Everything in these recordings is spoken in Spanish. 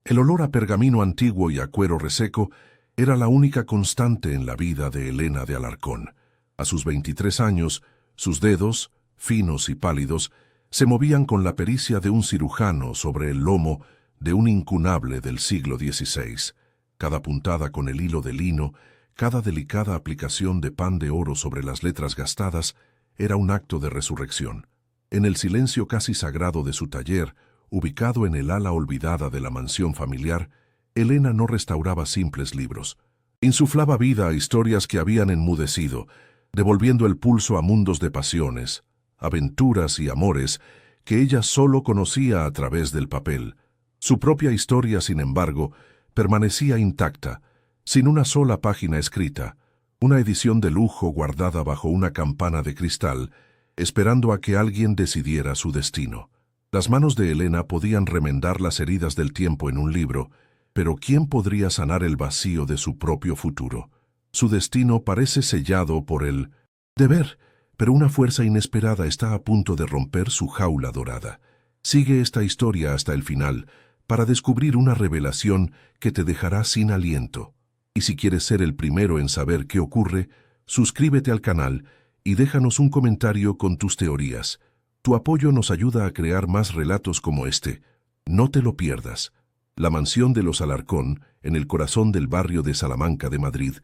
El olor a pergamino antiguo y a cuero reseco era la única constante en la vida de Helena de Alarcón. A sus 23 años, sus dedos, finos y pálidos, se movían con la pericia de un cirujano sobre el lomo de un incunable del siglo XVI. Cada puntada con el hilo de lino, cada delicada aplicación de pan de oro sobre las letras gastadas, era un acto de resurrección. En el silencio casi sagrado de su taller, ubicado en el ala olvidada de la mansión familiar, Helena no restauraba simples libros. Insuflaba vida a historias que habían enmudecido, devolviendo el pulso a mundos de pasiones, aventuras y amores que ella solo conocía a través del papel. Su propia historia, sin embargo, permanecía intacta, sin una sola página escrita, una edición de lujo guardada bajo una campana de cristal, esperando a que alguien decidiera su destino. Las manos de Helena podían remendar las heridas del tiempo en un libro, pero ¿quién podría sanar el vacío de su propio futuro? Su destino parece sellado por el deber, pero una fuerza inesperada está a punto de romper su jaula dorada. Sigue esta historia hasta el final, para descubrir una revelación que te dejará sin aliento. Y si quieres ser el primero en saber qué ocurre, suscríbete al canal y déjanos un comentario con tus teorías. Tu apoyo nos ayuda a crear más relatos como este. No te lo pierdas. La mansión de los Alarcón, en el corazón del barrio de Salamanca de Madrid,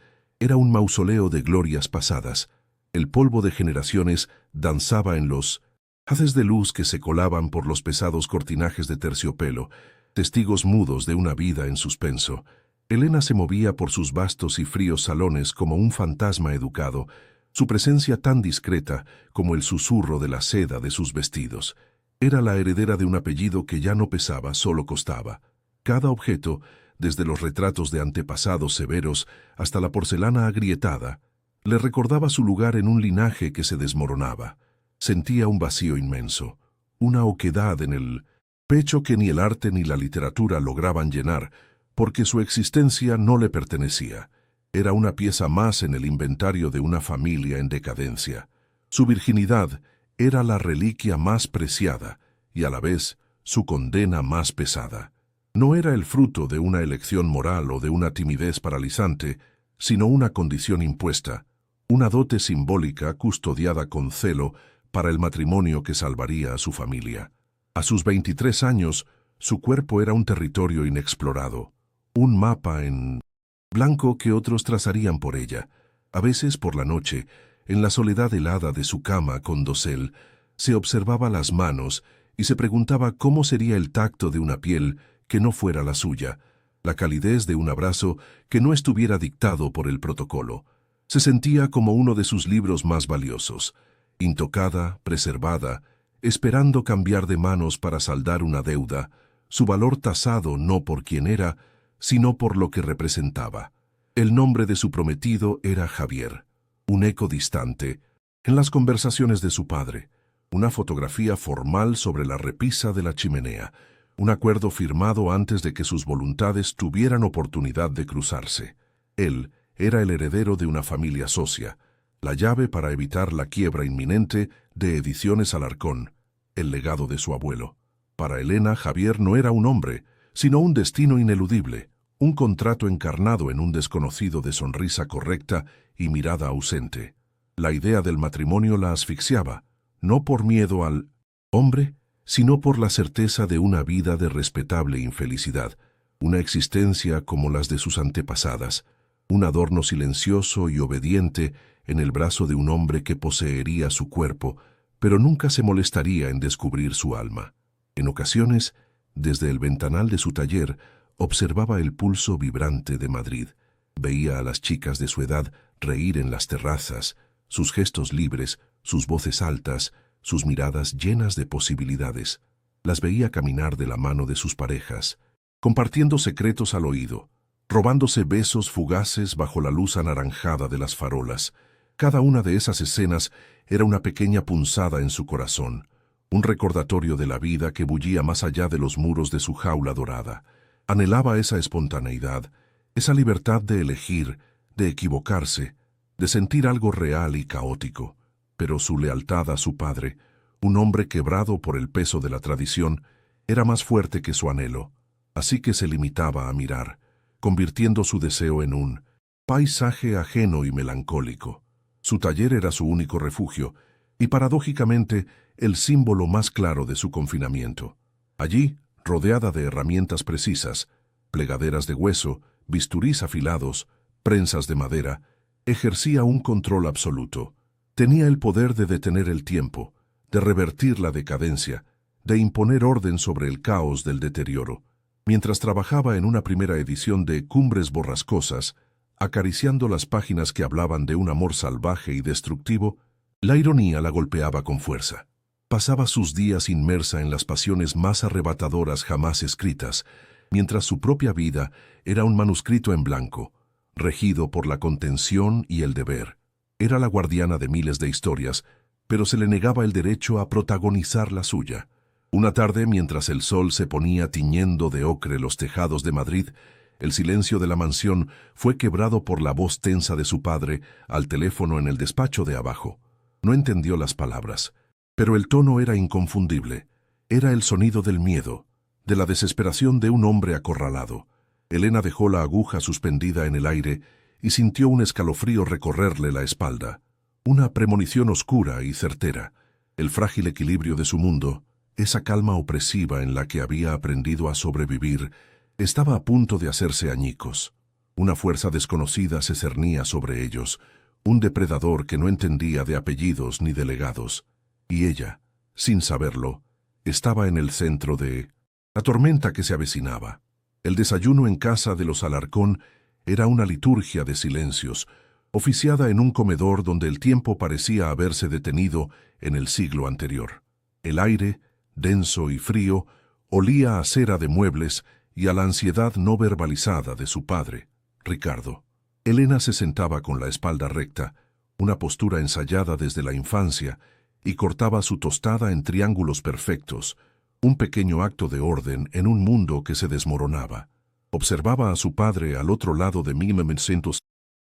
era un mausoleo de glorias pasadas. El polvo de generaciones danzaba en los haces de luz que se colaban por los pesados cortinajes de terciopelo, testigos mudos de una vida en suspenso. Helena se movía por sus vastos y fríos salones como un fantasma educado, su presencia tan discreta como el susurro de la seda de sus vestidos. Era la heredera de un apellido que ya no pesaba, solo costaba. Cada objeto, desde los retratos de antepasados severos hasta la porcelana agrietada, le recordaba su lugar en un linaje que se desmoronaba. Sentía un vacío inmenso, una oquedad en el pecho que ni el arte ni la literatura lograban llenar, porque su existencia no le pertenecía. Era una pieza más en el inventario de una familia en decadencia. Su virginidad era la reliquia más preciada y a la vez su condena más pesada. No era el fruto de una elección moral o de una timidez paralizante, sino una condición impuesta, una dote simbólica custodiada con celo para el matrimonio que salvaría a su familia. A sus 23 años, su cuerpo era un territorio inexplorado, un mapa en blanco que otros trazarían por ella. A veces, por la noche, en la soledad helada de su cama con dosel, se observaba las manos y se preguntaba cómo sería el tacto de una piel que no fuera la suya, la calidez de un abrazo que no estuviera dictado por el protocolo. Se sentía como uno de sus libros más valiosos, intocada, preservada, esperando cambiar de manos para saldar una deuda, su valor tasado no por quien era, sino por lo que representaba. El nombre de su prometido era Javier, un eco distante, en las conversaciones de su padre, una fotografía formal sobre la repisa de la chimenea, un acuerdo firmado antes de que sus voluntades tuvieran oportunidad de cruzarse. Él era el heredero de una familia socia, la llave para evitar la quiebra inminente de Ediciones Alarcón, el legado de su abuelo. Para Helena, Javier no era un hombre, sino un destino ineludible, un contrato encarnado en un desconocido de sonrisa correcta y mirada ausente. La idea del matrimonio la asfixiaba, no por miedo al hombre, sino por la certeza de una vida de respetable infelicidad, una existencia como las de sus antepasadas, un adorno silencioso y obediente en el brazo de un hombre que poseería su cuerpo, pero nunca se molestaría en descubrir su alma. En ocasiones, desde el ventanal de su taller, observaba el pulso vibrante de Madrid. Veía a las chicas de su edad reír en las terrazas, sus gestos libres, sus voces altas, sus miradas llenas de posibilidades. Las veía caminar de la mano de sus parejas, compartiendo secretos al oído, robándose besos fugaces bajo la luz anaranjada de las farolas. Cada una de esas escenas era una pequeña punzada en su corazón, un recordatorio de la vida que bullía más allá de los muros de su jaula dorada. Anhelaba esa espontaneidad, esa libertad de elegir, de equivocarse, de sentir algo real y caótico. Pero su lealtad a su padre, un hombre quebrado por el peso de la tradición, era más fuerte que su anhelo. así que se limitaba a mirar, convirtiendo su deseo en un paisaje ajeno y melancólico. Su taller era su único refugio, y paradójicamente el símbolo más claro de su confinamiento. Allí, rodeada de herramientas precisas, plegaderas de hueso, bisturís afilados, prensas de madera, ejercía un control absoluto. Tenía el poder de detener el tiempo, de revertir la decadencia, de imponer orden sobre el caos del deterioro. Mientras trabajaba en una primera edición de Cumbres Borrascosas, acariciando las páginas que hablaban de un amor salvaje y destructivo, la ironía la golpeaba con fuerza. Pasaba sus días inmersa en las pasiones más arrebatadoras jamás escritas, mientras su propia vida era un manuscrito en blanco, regido por la contención y el deber. Era la guardiana de miles de historias, pero se le negaba el derecho a protagonizar la suya. Una tarde, mientras el sol se ponía tiñendo de ocre los tejados de Madrid, el silencio de la mansión fue quebrado por la voz tensa de su padre al teléfono en el despacho de abajo. No entendió las palabras, pero el tono era inconfundible. Era el sonido del miedo, de la desesperación de un hombre acorralado. Elena dejó la aguja suspendida en el aire y sintió un escalofrío recorrerle la espalda. Una premonición oscura y certera. El frágil equilibrio de su mundo, esa calma opresiva en la que había aprendido a sobrevivir, estaba a punto de hacerse añicos. Una fuerza desconocida se cernía sobre ellos, un depredador que no entendía de apellidos ni de legados. Y ella, sin saberlo, estaba en el centro de la tormenta que se avecinaba. El desayuno en casa de los Alarcón era una liturgia de silencios, oficiada en un comedor donde el tiempo parecía haberse detenido en el siglo anterior. El aire, denso y frío, olía a cera de muebles y a la ansiedad no verbalizada de su padre, Ricardo. Elena se sentaba con la espalda recta, una postura ensayada desde la infancia, y cortaba su tostada en triángulos perfectos, un pequeño acto de orden en un mundo que se desmoronaba. Observaba a su padre al otro lado de 1900,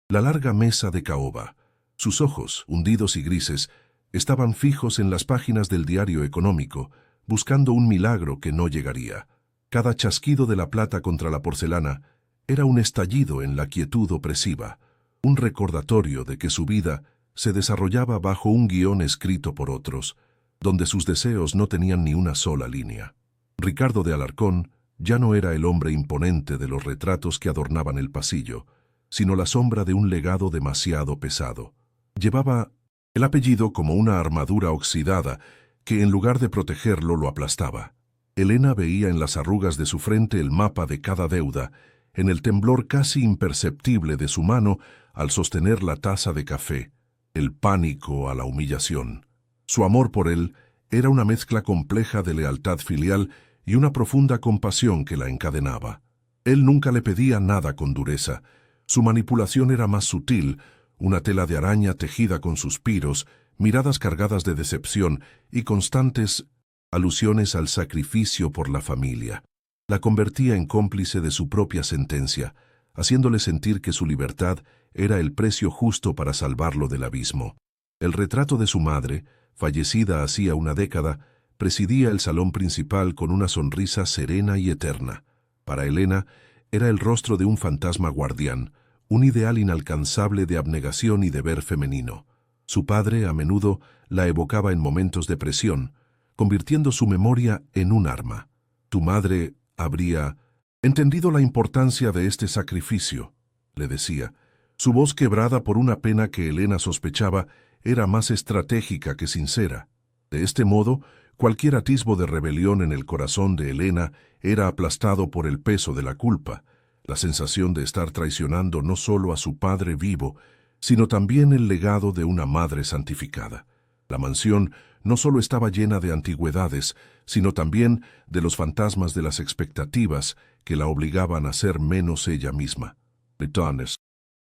la larga mesa de caoba. Sus ojos, hundidos y grises, estaban fijos en las páginas del diario económico, buscando un milagro que no llegaría. Cada chasquido de la plata contra la porcelana era un estallido en la quietud opresiva, un recordatorio de que su vida se desarrollaba bajo un guión escrito por otros, donde sus deseos no tenían ni una sola línea. Ricardo de Alarcón ya no era el hombre imponente de los retratos que adornaban el pasillo, sino la sombra de un legado demasiado pesado. Llevaba el apellido como una armadura oxidada que en lugar de protegerlo lo aplastaba. Elena veía en las arrugas de su frente el mapa de cada deuda, en el temblor casi imperceptible de su mano al sostener la taza de café, el pánico a la humillación. Su amor por él era una mezcla compleja de lealtad filial y una profunda compasión que la encadenaba. Él nunca le pedía nada con dureza. Su manipulación era más sutil, una tela de araña tejida con suspiros, miradas cargadas de decepción y constantes alusiones al sacrificio por la familia. La convertía en cómplice de su propia sentencia, haciéndole sentir que su libertad era el precio justo para salvarlo del abismo. El retrato de su madre, fallecida hacía una década, presidía el salón principal con una sonrisa serena y eterna. Para Elena, era el rostro de un fantasma guardián, un ideal inalcanzable de abnegación y deber femenino. Su padre, a menudo, la evocaba en momentos de presión, convirtiendo su memoria en un arma. Tu madre habría entendido la importancia de este sacrificio, le decía. Su voz, quebrada por una pena que Elena sospechaba, era más estratégica que sincera. De este modo, cualquier atisbo de rebelión en el corazón de Elena era aplastado por el peso de la culpa, la sensación de estar traicionando no solo a su padre vivo, sino también el legado de una madre santificada. La mansión no solo estaba llena de antigüedades, sino también de los fantasmas de las expectativas que la obligaban a ser menos ella misma. Ritones.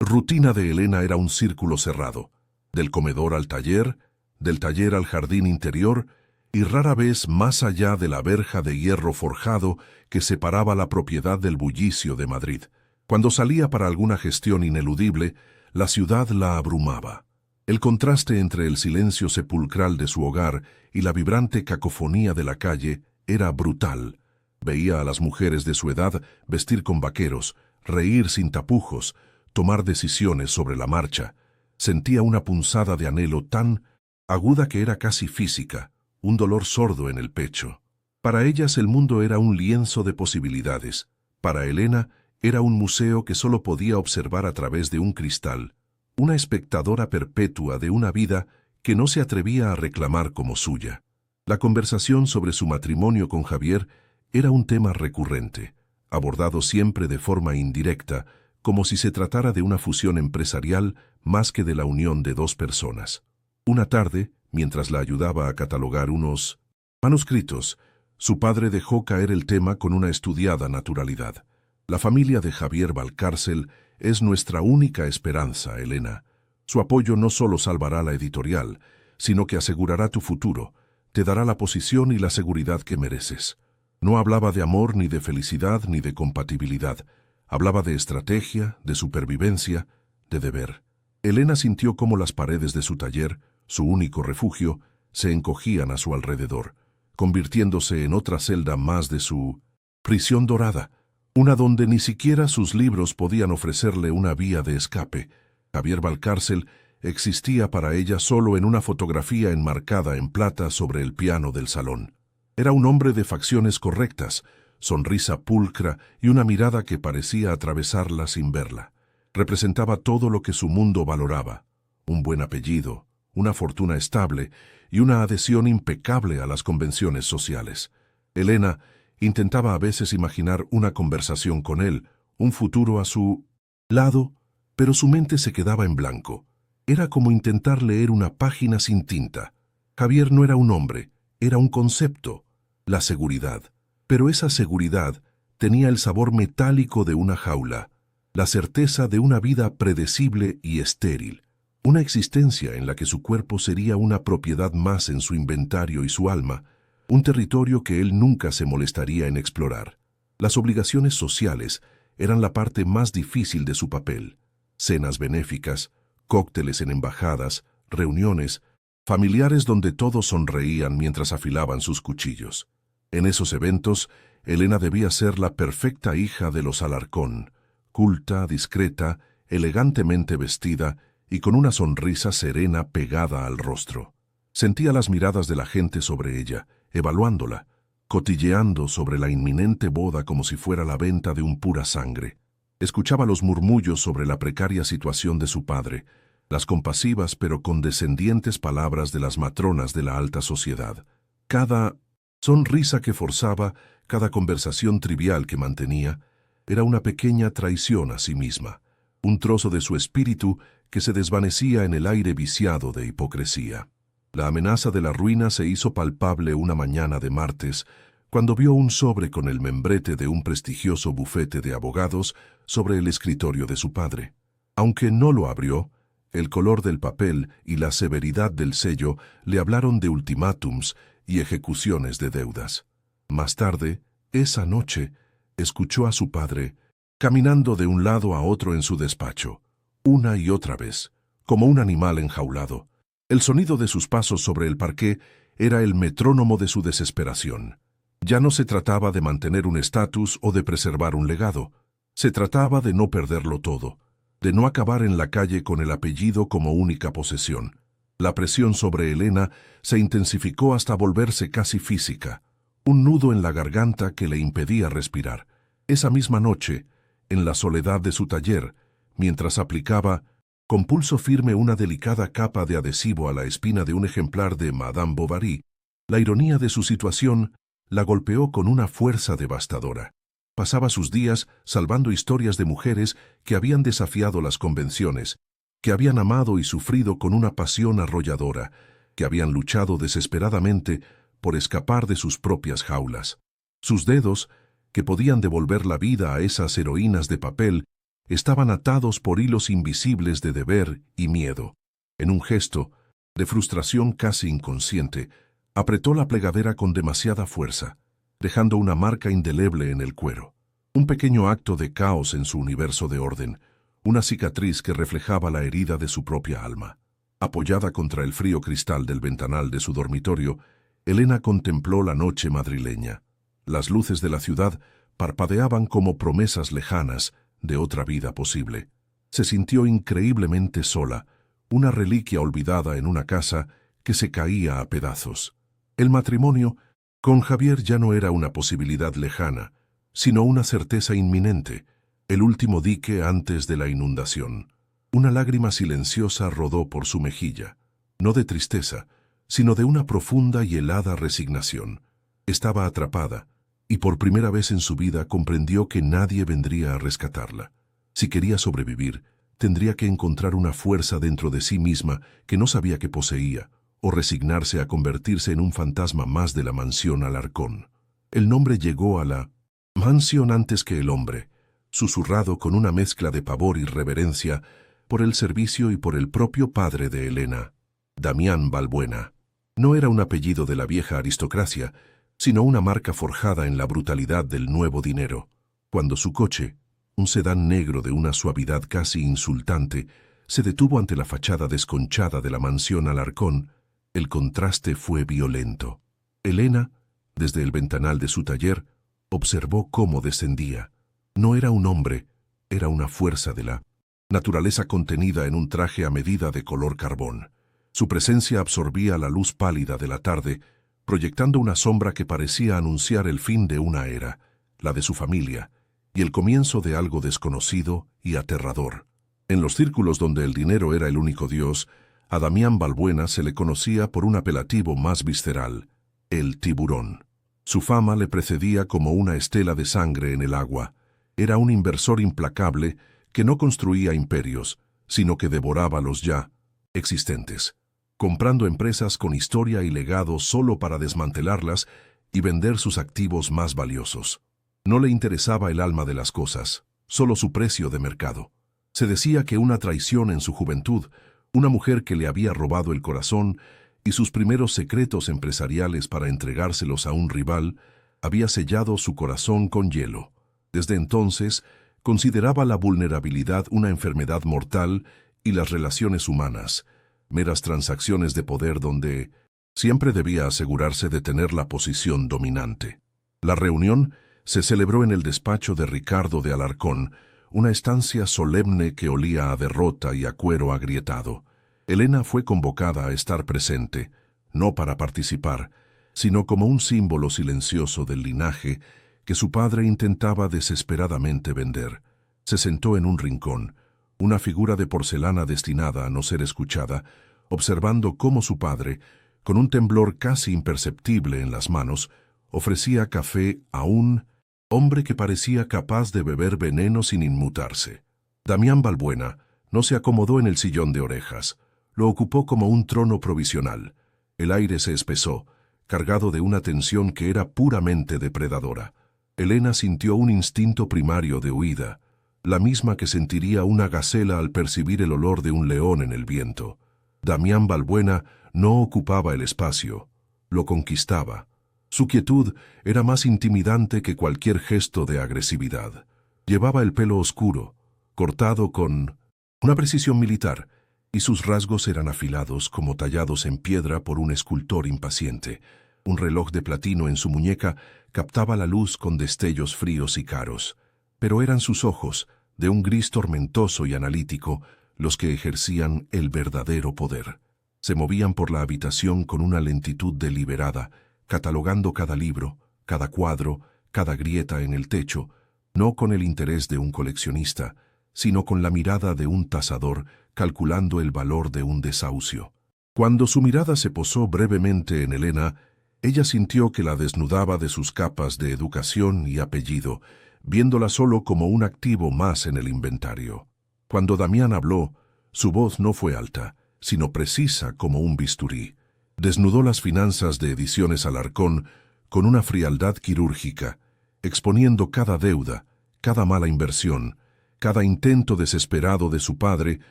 Rutina de Elena era un círculo cerrado, del comedor al taller, del taller al jardín interior, y rara vez más allá de la verja de hierro forjado que separaba la propiedad del bullicio de Madrid. Cuando salía para alguna gestión ineludible, la ciudad la abrumaba. El contraste entre el silencio sepulcral de su hogar y la vibrante cacofonía de la calle era brutal. Veía a las mujeres de su edad vestir con vaqueros, reír sin tapujos, tomar decisiones sobre la marcha. Sentía una punzada de anhelo tan aguda que era casi física, un dolor sordo en el pecho. Para ellas el mundo era un lienzo de posibilidades. Para Elena era un museo que solo podía observar a través de un cristal, una espectadora perpetua de una vida que no se atrevía a reclamar como suya. La conversación sobre su matrimonio con Javier era un tema recurrente, abordado siempre de forma indirecta, como si se tratara de una fusión empresarial más que de la unión de dos personas. Una tarde, mientras la ayudaba a catalogar unos manuscritos, su padre dejó caer el tema con una estudiada naturalidad. La familia de Javier Valcárcel es nuestra única esperanza, Elena. Su apoyo no solo salvará la editorial, sino que asegurará tu futuro, te dará la posición y la seguridad que mereces. No hablaba de amor, ni de felicidad, ni de compatibilidad. Hablaba de estrategia, de supervivencia, de deber. Elena sintió cómo las paredes de su taller, su único refugio, se encogían a su alrededor, convirtiéndose en otra celda más de su prisión dorada, una donde ni siquiera sus libros podían ofrecerle una vía de escape. Javier Valcárcel existía para ella solo en una fotografía enmarcada en plata sobre el piano del salón. Era un hombre de facciones correctas, sonrisa pulcra y una mirada que parecía atravesarla sin verla. Representaba todo lo que su mundo valoraba: un buen apellido, una fortuna estable y una adhesión impecable a las convenciones sociales. Elena intentaba a veces imaginar una conversación con él, un futuro a su lado, pero su mente se quedaba en blanco. Era como intentar leer una página sin tinta. Javier no era un hombre, era un concepto, la seguridad. Pero esa seguridad tenía el sabor metálico de una jaula, la certeza de una vida predecible y estéril, una existencia en la que su cuerpo sería una propiedad más en su inventario y su alma, un territorio que él nunca se molestaría en explorar. Las obligaciones sociales eran la parte más difícil de su papel. Cenas benéficas, cócteles en embajadas, reuniones, familiares donde todos sonreían mientras afilaban sus cuchillos. En esos eventos, Elena debía ser la perfecta hija de los Alarcón, culta, discreta, elegantemente vestida y con una sonrisa serena pegada al rostro. Sentía las miradas de la gente sobre ella, evaluándola, cotilleando sobre la inminente boda como si fuera la venta de un pura sangre. Escuchaba los murmullos sobre la precaria situación de su padre, las compasivas pero condescendientes palabras de las matronas de la alta sociedad. Cada sonrisa que forzaba, cada conversación trivial que mantenía, era una pequeña traición a sí misma, un trozo de su espíritu que se desvanecía en el aire viciado de hipocresía. La amenaza de la ruina se hizo palpable una mañana de martes, cuando vio un sobre con el membrete de un prestigioso bufete de abogados sobre el escritorio de su padre. Aunque no lo abrió, el color del papel y la severidad del sello le hablaron de ultimátums y ejecuciones de deudas. Más tarde, esa noche, escuchó a su padre caminando de un lado a otro en su despacho, una y otra vez, como un animal enjaulado. El sonido de sus pasos sobre el parqué era el metrónomo de su desesperación. Ya no se trataba de mantener un estatus o de preservar un legado. Se trataba de no perderlo todo, de no acabar en la calle con el apellido como única posesión. La presión sobre Elena se intensificó hasta volverse casi física, un nudo en la garganta que le impedía respirar. Esa misma noche, en la soledad de su taller, mientras aplicaba con pulso firme una delicada capa de adhesivo a la espina de un ejemplar de Madame Bovary, la ironía de su situación la golpeó con una fuerza devastadora. Pasaba sus días salvando historias de mujeres que habían desafiado las convenciones, que habían amado y sufrido con una pasión arrolladora, que habían luchado desesperadamente por escapar de sus propias jaulas. Sus dedos, que podían devolver la vida a esas heroínas de papel, estaban atados por hilos invisibles de deber y miedo. En un gesto de frustración casi inconsciente, apretó la plegadera con demasiada fuerza, dejando una marca indeleble en el cuero. Un pequeño acto de caos en su universo de orden, una cicatriz que reflejaba la herida de su propia alma. Apoyada contra el frío cristal del ventanal de su dormitorio, Elena contempló la noche madrileña. Las luces de la ciudad parpadeaban como promesas lejanas de otra vida posible. Se sintió increíblemente sola, una reliquia olvidada en una casa que se caía a pedazos. El matrimonio con Javier ya no era una posibilidad lejana, sino una certeza inminente, el último dique antes de la inundación. Una lágrima silenciosa rodó por su mejilla, no de tristeza, sino de una profunda y helada resignación. Estaba atrapada, y por primera vez en su vida comprendió que nadie vendría a rescatarla. Si quería sobrevivir, tendría que encontrar una fuerza dentro de sí misma que no sabía que poseía, o resignarse a convertirse en un fantasma más de la mansión Alarcón. El nombre llegó a la mansión antes que el hombre, susurrado con una mezcla de pavor y reverencia por el servicio y por el propio padre de Elena, Damián Balbuena. No era un apellido de la vieja aristocracia, sino una marca forjada en la brutalidad del nuevo dinero. Cuando su coche, un sedán negro de una suavidad casi insultante, se detuvo ante la fachada desconchada de la mansión Alarcón, el contraste fue violento. Elena, desde el ventanal de su taller, observó cómo descendía. No era un hombre, era una fuerza de la naturaleza contenida en un traje a medida de color carbón. Su presencia absorbía la luz pálida de la tarde, proyectando una sombra que parecía anunciar el fin de una era, la de su familia, y el comienzo de algo desconocido y aterrador. En los círculos donde el dinero era el único dios, a Damián Balbuena se le conocía por un apelativo más visceral, el tiburón. Su fama le precedía como una estela de sangre en el agua. Era un inversor implacable que no construía imperios, sino que devoraba los ya existentes, comprando empresas con historia y legado solo para desmantelarlas y vender sus activos más valiosos. No le interesaba el alma de las cosas, solo su precio de mercado. Se decía que una traición en su juventud, una mujer que le había robado el corazón y sus primeros secretos empresariales para entregárselos a un rival, había sellado su corazón con hielo. Desde entonces, consideraba la vulnerabilidad una enfermedad mortal y las relaciones humanas, meras transacciones de poder donde siempre debía asegurarse de tener la posición dominante. La reunión se celebró en el despacho de Ricardo de Alarcón, una estancia solemne que olía a derrota y a cuero agrietado. Elena fue convocada a estar presente, no para participar, sino como un símbolo silencioso del linaje que su padre intentaba desesperadamente vender. Se sentó en un rincón, una figura de porcelana destinada a no ser escuchada, observando cómo su padre, con un temblor casi imperceptible en las manos, ofrecía café a un hombre que parecía capaz de beber veneno sin inmutarse. Damián Balbuena no se acomodó en el sillón de orejas, lo ocupó como un trono provisional. El aire se espesó, cargado de una tensión que era puramente depredadora. Elena sintió un instinto primario de huida, la misma que sentiría una gacela al percibir el olor de un león en el viento. Damián Balbuena no ocupaba el espacio, lo conquistaba. Su quietud era más intimidante que cualquier gesto de agresividad. Llevaba el pelo oscuro, cortado con una precisión militar, y sus rasgos eran afilados como tallados en piedra por un escultor impaciente. Un reloj de platino en su muñeca captaba la luz con destellos fríos y caros, pero eran sus ojos, de un gris tormentoso y analítico, los que ejercían el verdadero poder. Se movían por la habitación con una lentitud deliberada, catalogando cada libro, cada cuadro, cada grieta en el techo, no con el interés de un coleccionista, sino con la mirada de un tasador calculando el valor de un desahucio. Cuando su mirada se posó brevemente en Elena, ella sintió que la desnudaba de sus capas de educación y apellido, viéndola solo como un activo más en el inventario. Cuando Damián habló, su voz no fue alta, sino precisa como un bisturí. Desnudó las finanzas de Ediciones Alarcón con una frialdad quirúrgica, exponiendo cada deuda, cada mala inversión, cada intento desesperado de su padre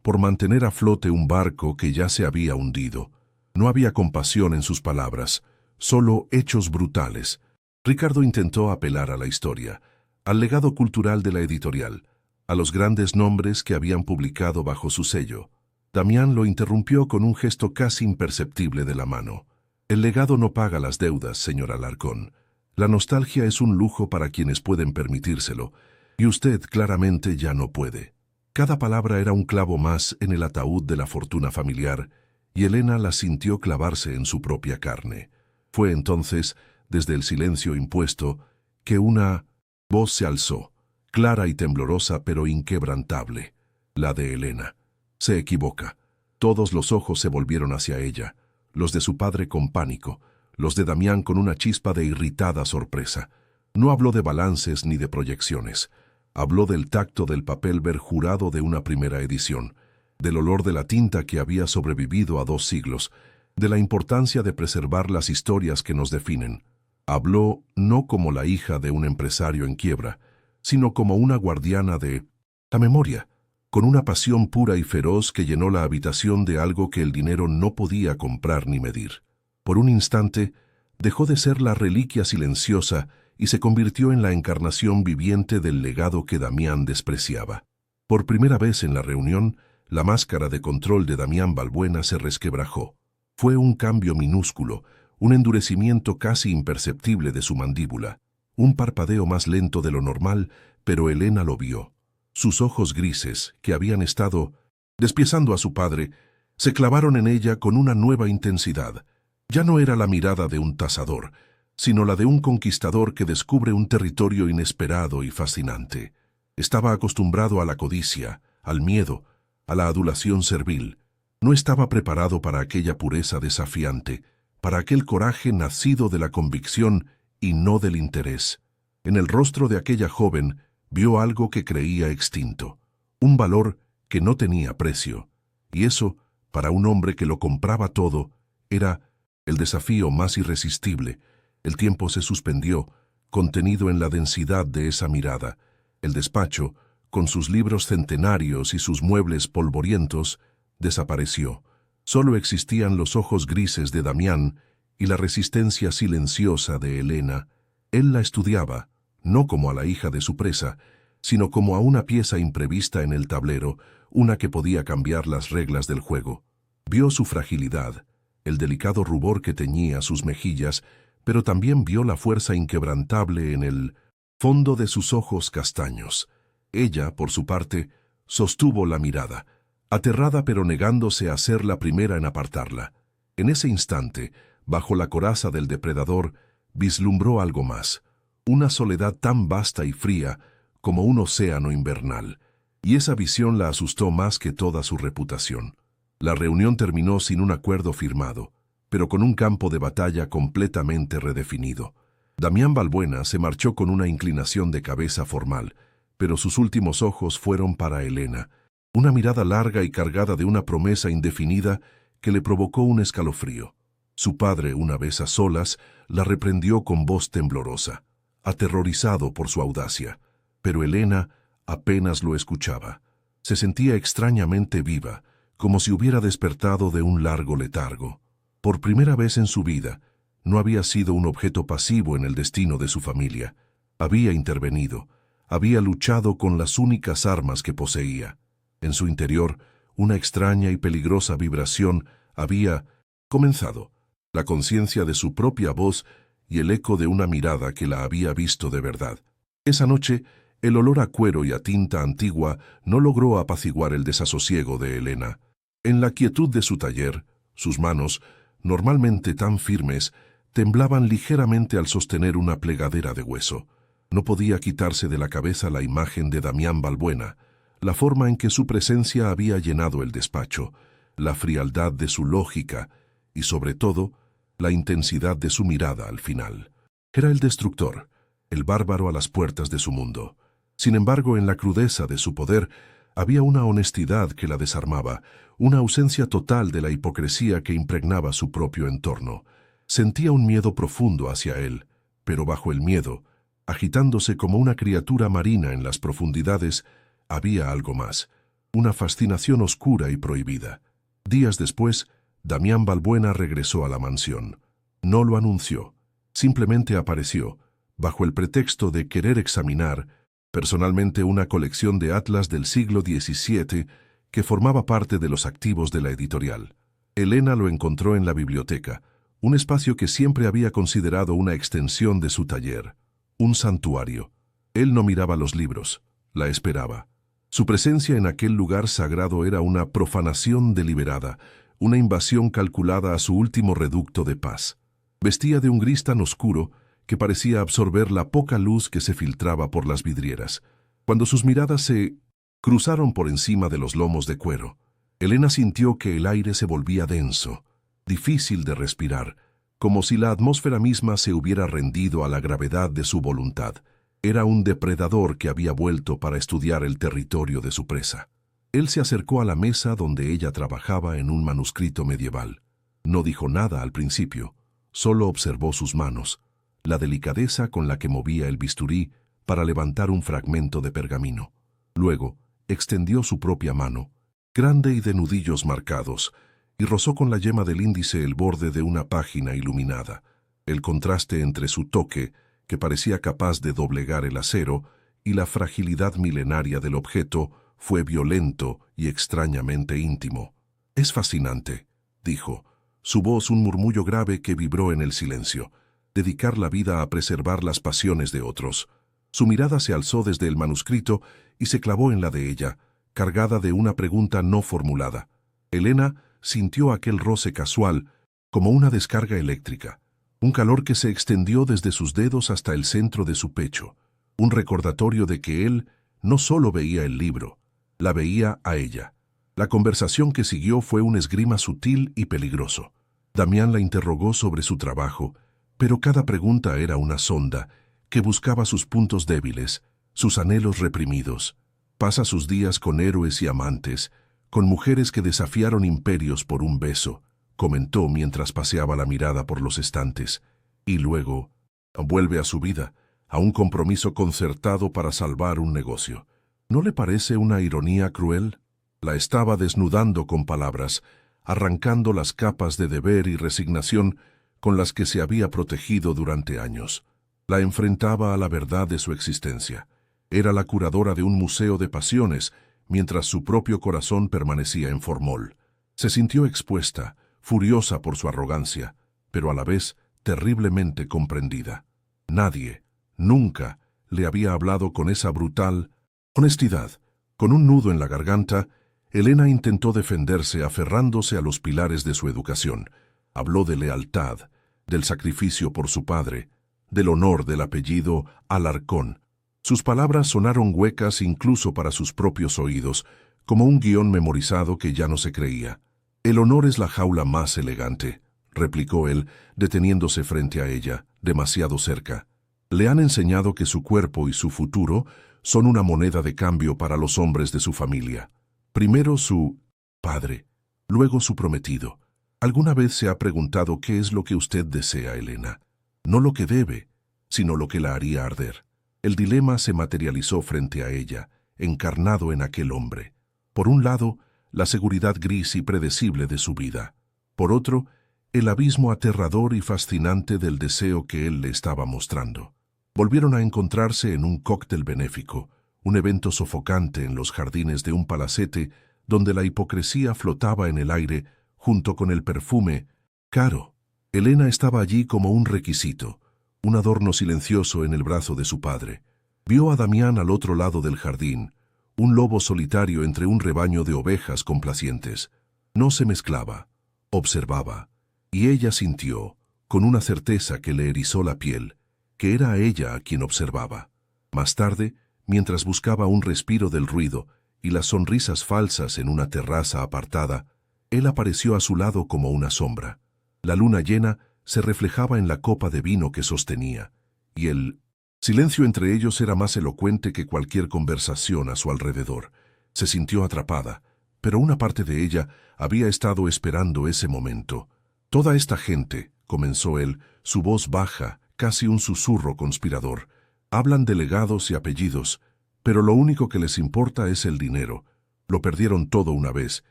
por mantener a flote un barco que ya se había hundido. No había compasión en sus palabras, solo hechos brutales. Ricardo intentó apelar a la historia, al legado cultural de la editorial, a los grandes nombres que habían publicado bajo su sello. Damián lo interrumpió con un gesto casi imperceptible de la mano. El legado no paga las deudas, señor Alarcón. La nostalgia es un lujo para quienes pueden permitírselo, y usted claramente ya no puede. Cada palabra era un clavo más en el ataúd de la fortuna familiar, y Elena la sintió clavarse en su propia carne. Fue entonces, desde el silencio impuesto, que una voz se alzó, clara y temblorosa pero inquebrantable, la de Elena. Se equivoca. Todos los ojos se volvieron hacia ella, los de su padre con pánico, los de Damián con una chispa de irritada sorpresa. No habló de balances ni de proyecciones. Habló del tacto del papel verjurado de una primera edición, del olor de la tinta que había sobrevivido a 2 siglos, de la importancia de preservar las historias que nos definen. Habló no como la hija de un empresario en quiebra, sino como una guardiana de la memoria, con una pasión pura y feroz que llenó la habitación de algo que el dinero no podía comprar ni medir. Por un instante, dejó de ser la reliquia silenciosa y se convirtió en la encarnación viviente del legado que Damián despreciaba. Por primera vez en la reunión, la máscara de control de Damián Balbuena se resquebrajó. Fue un cambio minúsculo, un endurecimiento casi imperceptible de su mandíbula, un parpadeo más lento de lo normal, pero Elena lo vio. Sus ojos grises, que habían estado despiezando a su padre, se clavaron en ella con una nueva intensidad. Ya no era la mirada de un tasador, sino la de un conquistador que descubre un territorio inesperado y fascinante. Estaba acostumbrado a la codicia, al miedo, a la adulación servil. No estaba preparado para aquella pureza desafiante, para aquel coraje nacido de la convicción y no del interés. En el rostro de aquella joven vio algo que creía extinto, un valor que no tenía precio, y eso, para un hombre que lo compraba todo, era el desafío más irresistible. El tiempo se suspendió, contenido en la densidad de esa mirada. El despacho, con sus libros centenarios y sus muebles polvorientos, desapareció. Solo existían los ojos grises de Damián y la resistencia silenciosa de Elena. Él la estudiaba, no como a la hija de su presa, sino como a una pieza imprevista en el tablero, una que podía cambiar las reglas del juego. Vio su fragilidad, el delicado rubor que teñía sus mejillas, pero también vio la fuerza inquebrantable en el fondo de sus ojos castaños. Ella, por su parte, sostuvo la mirada, aterrada pero negándose a ser la primera en apartarla. En ese instante, bajo la coraza del depredador, vislumbró algo más, una soledad tan vasta y fría como un océano invernal, y esa visión la asustó más que toda su reputación. La reunión terminó sin un acuerdo firmado, pero con un campo de batalla completamente redefinido. Damián Balbuena se marchó con una inclinación de cabeza formal, pero sus últimos ojos fueron para Elena, una mirada larga y cargada de una promesa indefinida que le provocó un escalofrío. Su padre, una vez a solas, la reprendió con voz temblorosa, aterrorizado por su audacia, pero Elena apenas lo escuchaba. Se sentía extrañamente viva, como si hubiera despertado de un largo letargo. Por primera vez en su vida, no había sido un objeto pasivo en el destino de su familia. Había intervenido, había luchado con las únicas armas que poseía. En su interior, una extraña y peligrosa vibración había comenzado, la conciencia de su propia voz y el eco de una mirada que la había visto de verdad. Esa noche, el olor a cuero y a tinta antigua no logró apaciguar el desasosiego de Elena. En la quietud de su taller, sus manos, normalmente tan firmes, temblaban ligeramente al sostener una plegadera de hueso. No podía quitarse de la cabeza la imagen de Damián Balbuena, la forma en que su presencia había llenado el despacho, la frialdad de su lógica y, sobre todo, la intensidad de su mirada al final. Era el destructor, el bárbaro a las puertas de su mundo. Sin embargo, en la crudeza de su poder, había una honestidad que la desarmaba, una ausencia total de la hipocresía que impregnaba su propio entorno. Sentía un miedo profundo hacia él, pero bajo el miedo, agitándose como una criatura marina en las profundidades, había algo más, una fascinación oscura y prohibida. Días después, Damián Balbuena regresó a la mansión. No lo anunció, simplemente apareció, bajo el pretexto de querer examinar personalmente una colección de atlas del siglo XVII que formaba parte de los activos de la editorial. Elena lo encontró en la biblioteca, un espacio que siempre había considerado una extensión de su taller, un santuario. Él no miraba los libros, la esperaba. Su presencia en aquel lugar sagrado era una profanación deliberada, una invasión calculada a su último reducto de paz. Vestía de un gris tan oscuro que parecía absorber la poca luz que se filtraba por las vidrieras. Cuando sus miradas se cruzaron por encima de los lomos de cuero, Elena sintió que el aire se volvía denso, difícil de respirar, como si la atmósfera misma se hubiera rendido a la gravedad de su voluntad. Era un depredador que había vuelto para estudiar el territorio de su presa. Él se acercó a la mesa donde ella trabajaba en un manuscrito medieval. No dijo nada al principio, solo observó sus manos, la delicadeza con la que movía el bisturí para levantar un fragmento de pergamino. Luego, extendió su propia mano, grande y de nudillos marcados, y rozó con la yema del índice el borde de una página iluminada. El contraste entre su toque, que parecía capaz de doblegar el acero, y la fragilidad milenaria del objeto fue violento y extrañamente íntimo. «Es fascinante», dijo, su voz un murmullo grave que vibró en el silencio. «Dedicar la vida a preservar las pasiones de otros». Su mirada se alzó desde el manuscrito y se clavó en la de ella, cargada de una pregunta no formulada. Elena sintió aquel roce casual, como una descarga eléctrica, un calor que se extendió desde sus dedos hasta el centro de su pecho, un recordatorio de que él no solo veía el libro, la veía a ella. La conversación que siguió fue un esgrima sutil y peligroso. Damián la interrogó sobre su trabajo, pero cada pregunta era una sonda que buscaba sus puntos débiles, sus anhelos reprimidos. Pasa sus días con héroes y amantes, con mujeres que desafiaron imperios por un beso, comentó mientras paseaba la mirada por los estantes, y luego vuelve a su vida, a un compromiso concertado para salvar un negocio. ¿No le parece una ironía cruel? La estaba desnudando con palabras, arrancando las capas de deber y resignación con las que se había protegido durante años. La enfrentaba a la verdad de su existencia. Era la curadora de un museo de pasiones, mientras su propio corazón permanecía en formol. Se sintió expuesta, furiosa por su arrogancia, pero a la vez terriblemente comprendida. Nadie, nunca, le había hablado con esa brutal honestidad. Con un nudo en la garganta, Elena intentó defenderse aferrándose a los pilares de su educación. Habló de lealtad, del sacrificio por su padre, del honor del apellido Alarcón. Sus palabras sonaron huecas incluso para sus propios oídos, como un guión memorizado que ya no se creía. «El honor es la jaula más elegante», replicó él, deteniéndose frente a ella, demasiado cerca. «Le han enseñado que su cuerpo y su futuro son una moneda de cambio para los hombres de su familia. Primero su padre, luego su prometido. ¿Alguna vez se ha preguntado qué es lo que usted desea, Elena? No lo que debe, sino lo que la haría arder». El dilema se materializó frente a ella, encarnado en aquel hombre. Por un lado, la seguridad gris y predecible de su vida. Por otro, el abismo aterrador y fascinante del deseo que él le estaba mostrando. Volvieron a encontrarse en un cóctel benéfico, un evento sofocante en los jardines de un palacete donde la hipocresía flotaba en el aire junto con el perfume caro. Elena estaba allí como un requisito, un adorno silencioso en el brazo de su padre. Vio a Damián al otro lado del jardín, un lobo solitario entre un rebaño de ovejas complacientes. No se mezclaba, observaba, y ella sintió, con una certeza que le erizó la piel, que era a ella a quien observaba. Más tarde, mientras buscaba un respiro del ruido y las sonrisas falsas en una terraza apartada, él apareció a su lado como una sombra. La luna llena se reflejaba en la copa de vino que sostenía, y el silencio entre ellos era más elocuente que cualquier conversación a su alrededor. Se sintió atrapada, pero una parte de ella había estado esperando ese momento. «Toda esta gente», comenzó él, su voz baja, casi un susurro conspirador, «hablan de legados y apellidos, pero lo único que les importa es el dinero. Lo perdieron todo una vez,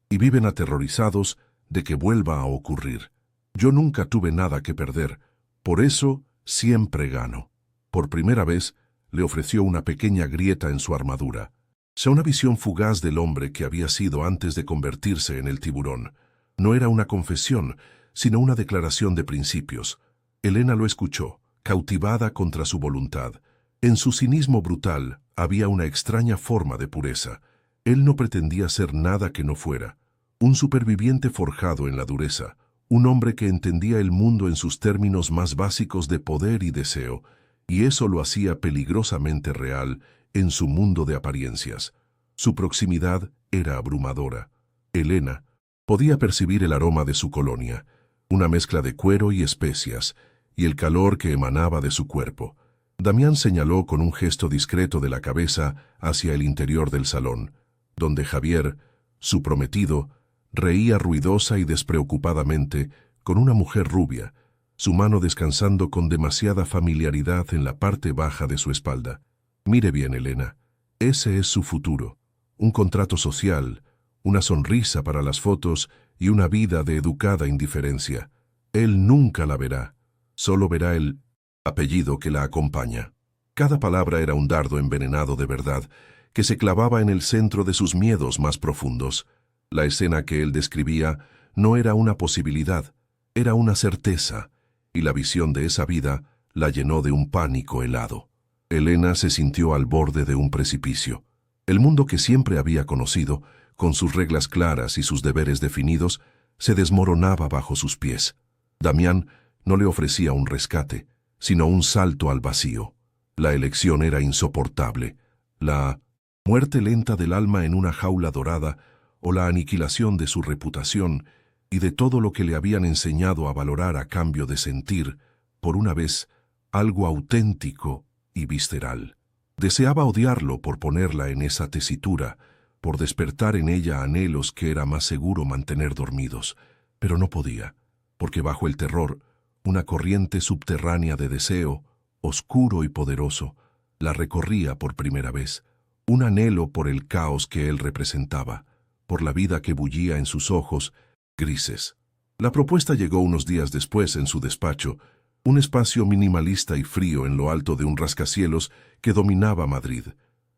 y viven aterrorizados de que vuelva a ocurrir. Yo nunca tuve nada que perder, por eso siempre gano». Por primera vez, le ofreció una pequeña grieta en su armadura. Una visión fugaz del hombre que había sido antes de convertirse en el tiburón. No era una confesión, sino una declaración de principios. Elena lo escuchó, cautivada contra su voluntad. En su cinismo brutal había una extraña forma de pureza. Él no pretendía ser nada que no fuera. Un superviviente forjado en la dureza, un hombre que entendía el mundo en sus términos más básicos de poder y deseo, y eso lo hacía peligrosamente real en su mundo de apariencias. Su proximidad era abrumadora. Elena podía percibir el aroma de su colonia, una mezcla de cuero y especias, y el calor que emanaba de su cuerpo. Damián señaló con un gesto discreto de la cabeza hacia el interior del salón, donde Javier, su prometido, reía ruidosa y despreocupadamente con una mujer rubia, su mano descansando con demasiada familiaridad en la parte baja de su espalda. Mire bien, Elena, ese es su futuro. Un contrato social, una sonrisa para las fotos y una vida de educada indiferencia. Él nunca la verá, solo verá el apellido que la acompaña. Cada palabra era un dardo envenenado de verdad, que se clavaba en el centro de sus miedos más profundos. La escena que él describía no era una posibilidad, era una certeza, y la visión de esa vida la llenó de un pánico helado. Elena se sintió al borde de un precipicio. El mundo que siempre había conocido, con sus reglas claras y sus deberes definidos, se desmoronaba bajo sus pies. Damián no le ofrecía un rescate, sino un salto al vacío. La elección era insoportable. La muerte lenta del alma en una jaula dorada o la aniquilación de su reputación y de todo lo que le habían enseñado a valorar a cambio de sentir, por una vez, algo auténtico y visceral. Deseaba odiarlo por ponerla en esa tesitura, por despertar en ella anhelos que era más seguro mantener dormidos, pero no podía, porque bajo el terror, una corriente subterránea de deseo, oscuro y poderoso, la recorría por primera vez, un anhelo por el caos que él representaba, por la vida que bullía en sus ojos grises. La propuesta llegó unos días después en su despacho, un espacio minimalista y frío en lo alto de un rascacielos que dominaba Madrid.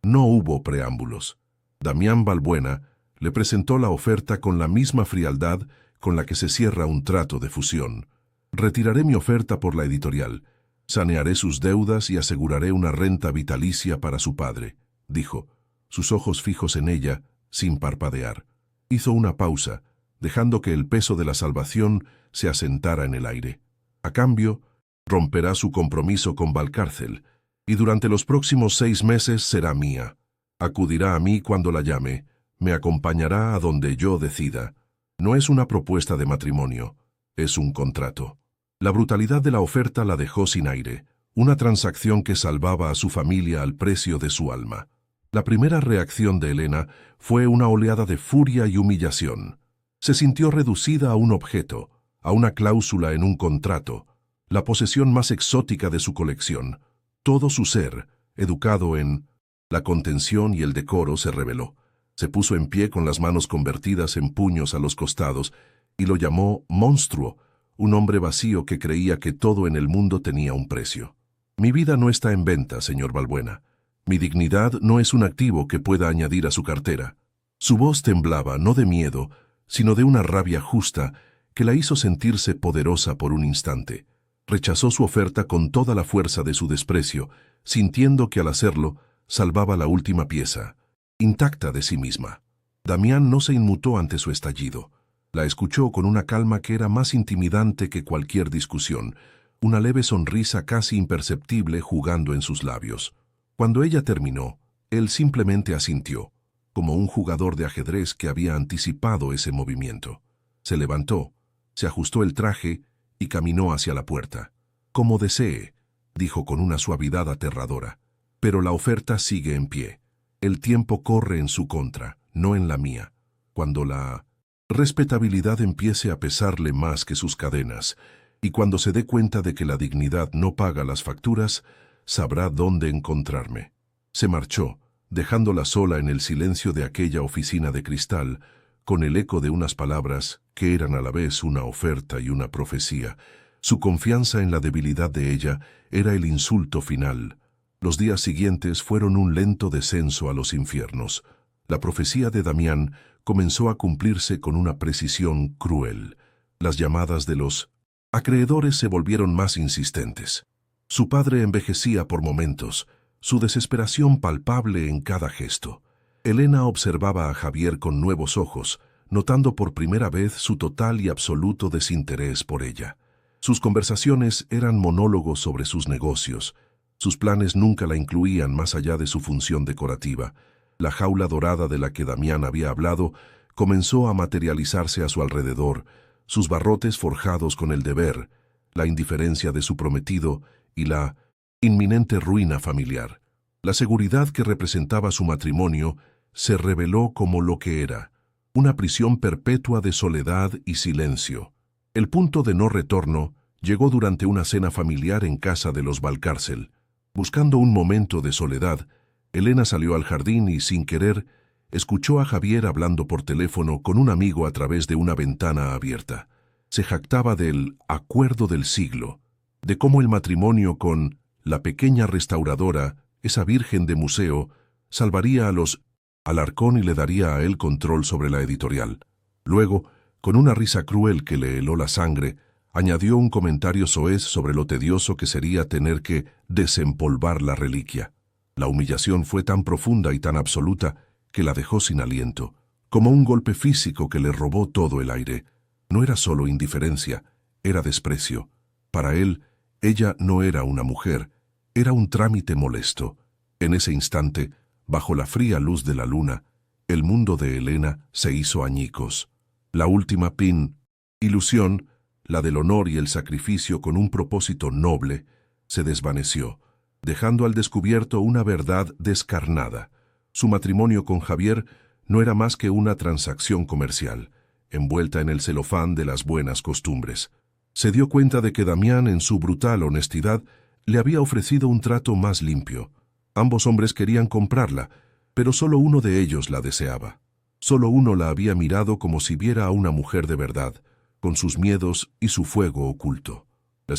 No hubo preámbulos. Damián Balbuena le presentó la oferta con la misma frialdad con la que se cierra un trato de fusión. Retiraré mi oferta por la editorial, sanearé sus deudas y aseguraré una renta vitalicia para su padre, dijo, sus ojos fijos en ella, sin parpadear. Hizo una pausa, dejando que el peso de la salvación se asentara en el aire. A cambio, romperá su compromiso con Valcárcel, y durante los próximos 6 meses será mía. Acudirá a mí cuando la llame, me acompañará a donde yo decida. No es una propuesta de matrimonio, es un contrato. La brutalidad de la oferta la dejó sin aire, una transacción que salvaba a su familia al precio de su alma. La primera reacción de Elena fue una oleada de furia y humillación. Se sintió reducida a un objeto, a una cláusula en un contrato, la posesión más exótica de su colección. Todo su ser, educado en la contención y el decoro, se rebeló. Se puso en pie con las manos convertidas en puños a los costados y lo llamó monstruo, un hombre vacío que creía que todo en el mundo tenía un precio. Mi vida no está en venta, señor Balbuena. Mi dignidad no es un activo que pueda añadir a su cartera. Su voz temblaba, no de miedo, sino de una rabia justa que la hizo sentirse poderosa por un instante. Rechazó su oferta con toda la fuerza de su desprecio, sintiendo que al hacerlo salvaba la última pieza, intacta de sí misma. Damián no se inmutó ante su estallido. La escuchó con una calma que era más intimidante que cualquier discusión, una leve sonrisa casi imperceptible jugando en sus labios. Cuando ella terminó, él simplemente asintió, como un jugador de ajedrez que había anticipado ese movimiento. Se levantó, se ajustó el traje y caminó hacia la puerta. «Como desee», dijo con una suavidad aterradora, «pero la oferta sigue en pie. El tiempo corre en su contra, no en la mía. Cuando la respetabilidad empiece a pesarle más que sus cadenas, y cuando se dé cuenta de que la dignidad no paga las facturas, sabrá dónde encontrarme». Se marchó, dejándola sola en el silencio de aquella oficina de cristal, con el eco de unas palabras que eran a la vez una oferta y una profecía. Su confianza en la debilidad de ella era el insulto final. Los días siguientes fueron un lento descenso a los infiernos. La profecía de Damián comenzó a cumplirse con una precisión cruel. Las llamadas de los acreedores se volvieron más insistentes. Su padre envejecía por momentos, su desesperación palpable en cada gesto. Elena observaba a Javier con nuevos ojos, notando por primera vez su total y absoluto desinterés por ella. Sus conversaciones eran monólogos sobre sus negocios. Sus planes nunca la incluían más allá de su función decorativa. La jaula dorada de la que Damián había hablado comenzó a materializarse a su alrededor, sus barrotes forjados con el deber, la indiferencia de su prometido y la inminente ruina familiar. La seguridad que representaba su matrimonio se reveló como lo que era, una prisión perpetua de soledad y silencio. El punto de no retorno llegó durante una cena familiar en casa de los Valcárcel. Buscando un momento de soledad, Elena salió al jardín y, sin querer, escuchó a Javier hablando por teléfono con un amigo a través de una ventana abierta. Se jactaba del acuerdo del siglo, de cómo el matrimonio con la pequeña restauradora, esa virgen de museo, salvaría a los Alarcón y le daría a él control sobre la editorial. Luego, con una risa cruel que le heló la sangre, añadió un comentario soez sobre lo tedioso que sería tener que desempolvar la reliquia. La humillación fue tan profunda y tan absoluta que la dejó sin aliento, como un golpe físico que le robó todo el aire. No era solo indiferencia, era desprecio. Para él, ella no era una mujer, era un trámite molesto. En ese instante, bajo la fría luz de la luna, el mundo de Elena se hizo añicos. La última ilusión, la del honor y el sacrificio con un propósito noble, se desvaneció, dejando al descubierto una verdad descarnada. Su matrimonio con Javier no era más que una transacción comercial, envuelta en el celofán de las buenas costumbres. Se dio cuenta de que Damián, en su brutal honestidad, le había ofrecido un trato más limpio. Ambos hombres querían comprarla, pero solo uno de ellos la deseaba. Solo uno la había mirado como si viera a una mujer de verdad, con sus miedos y su fuego oculto. La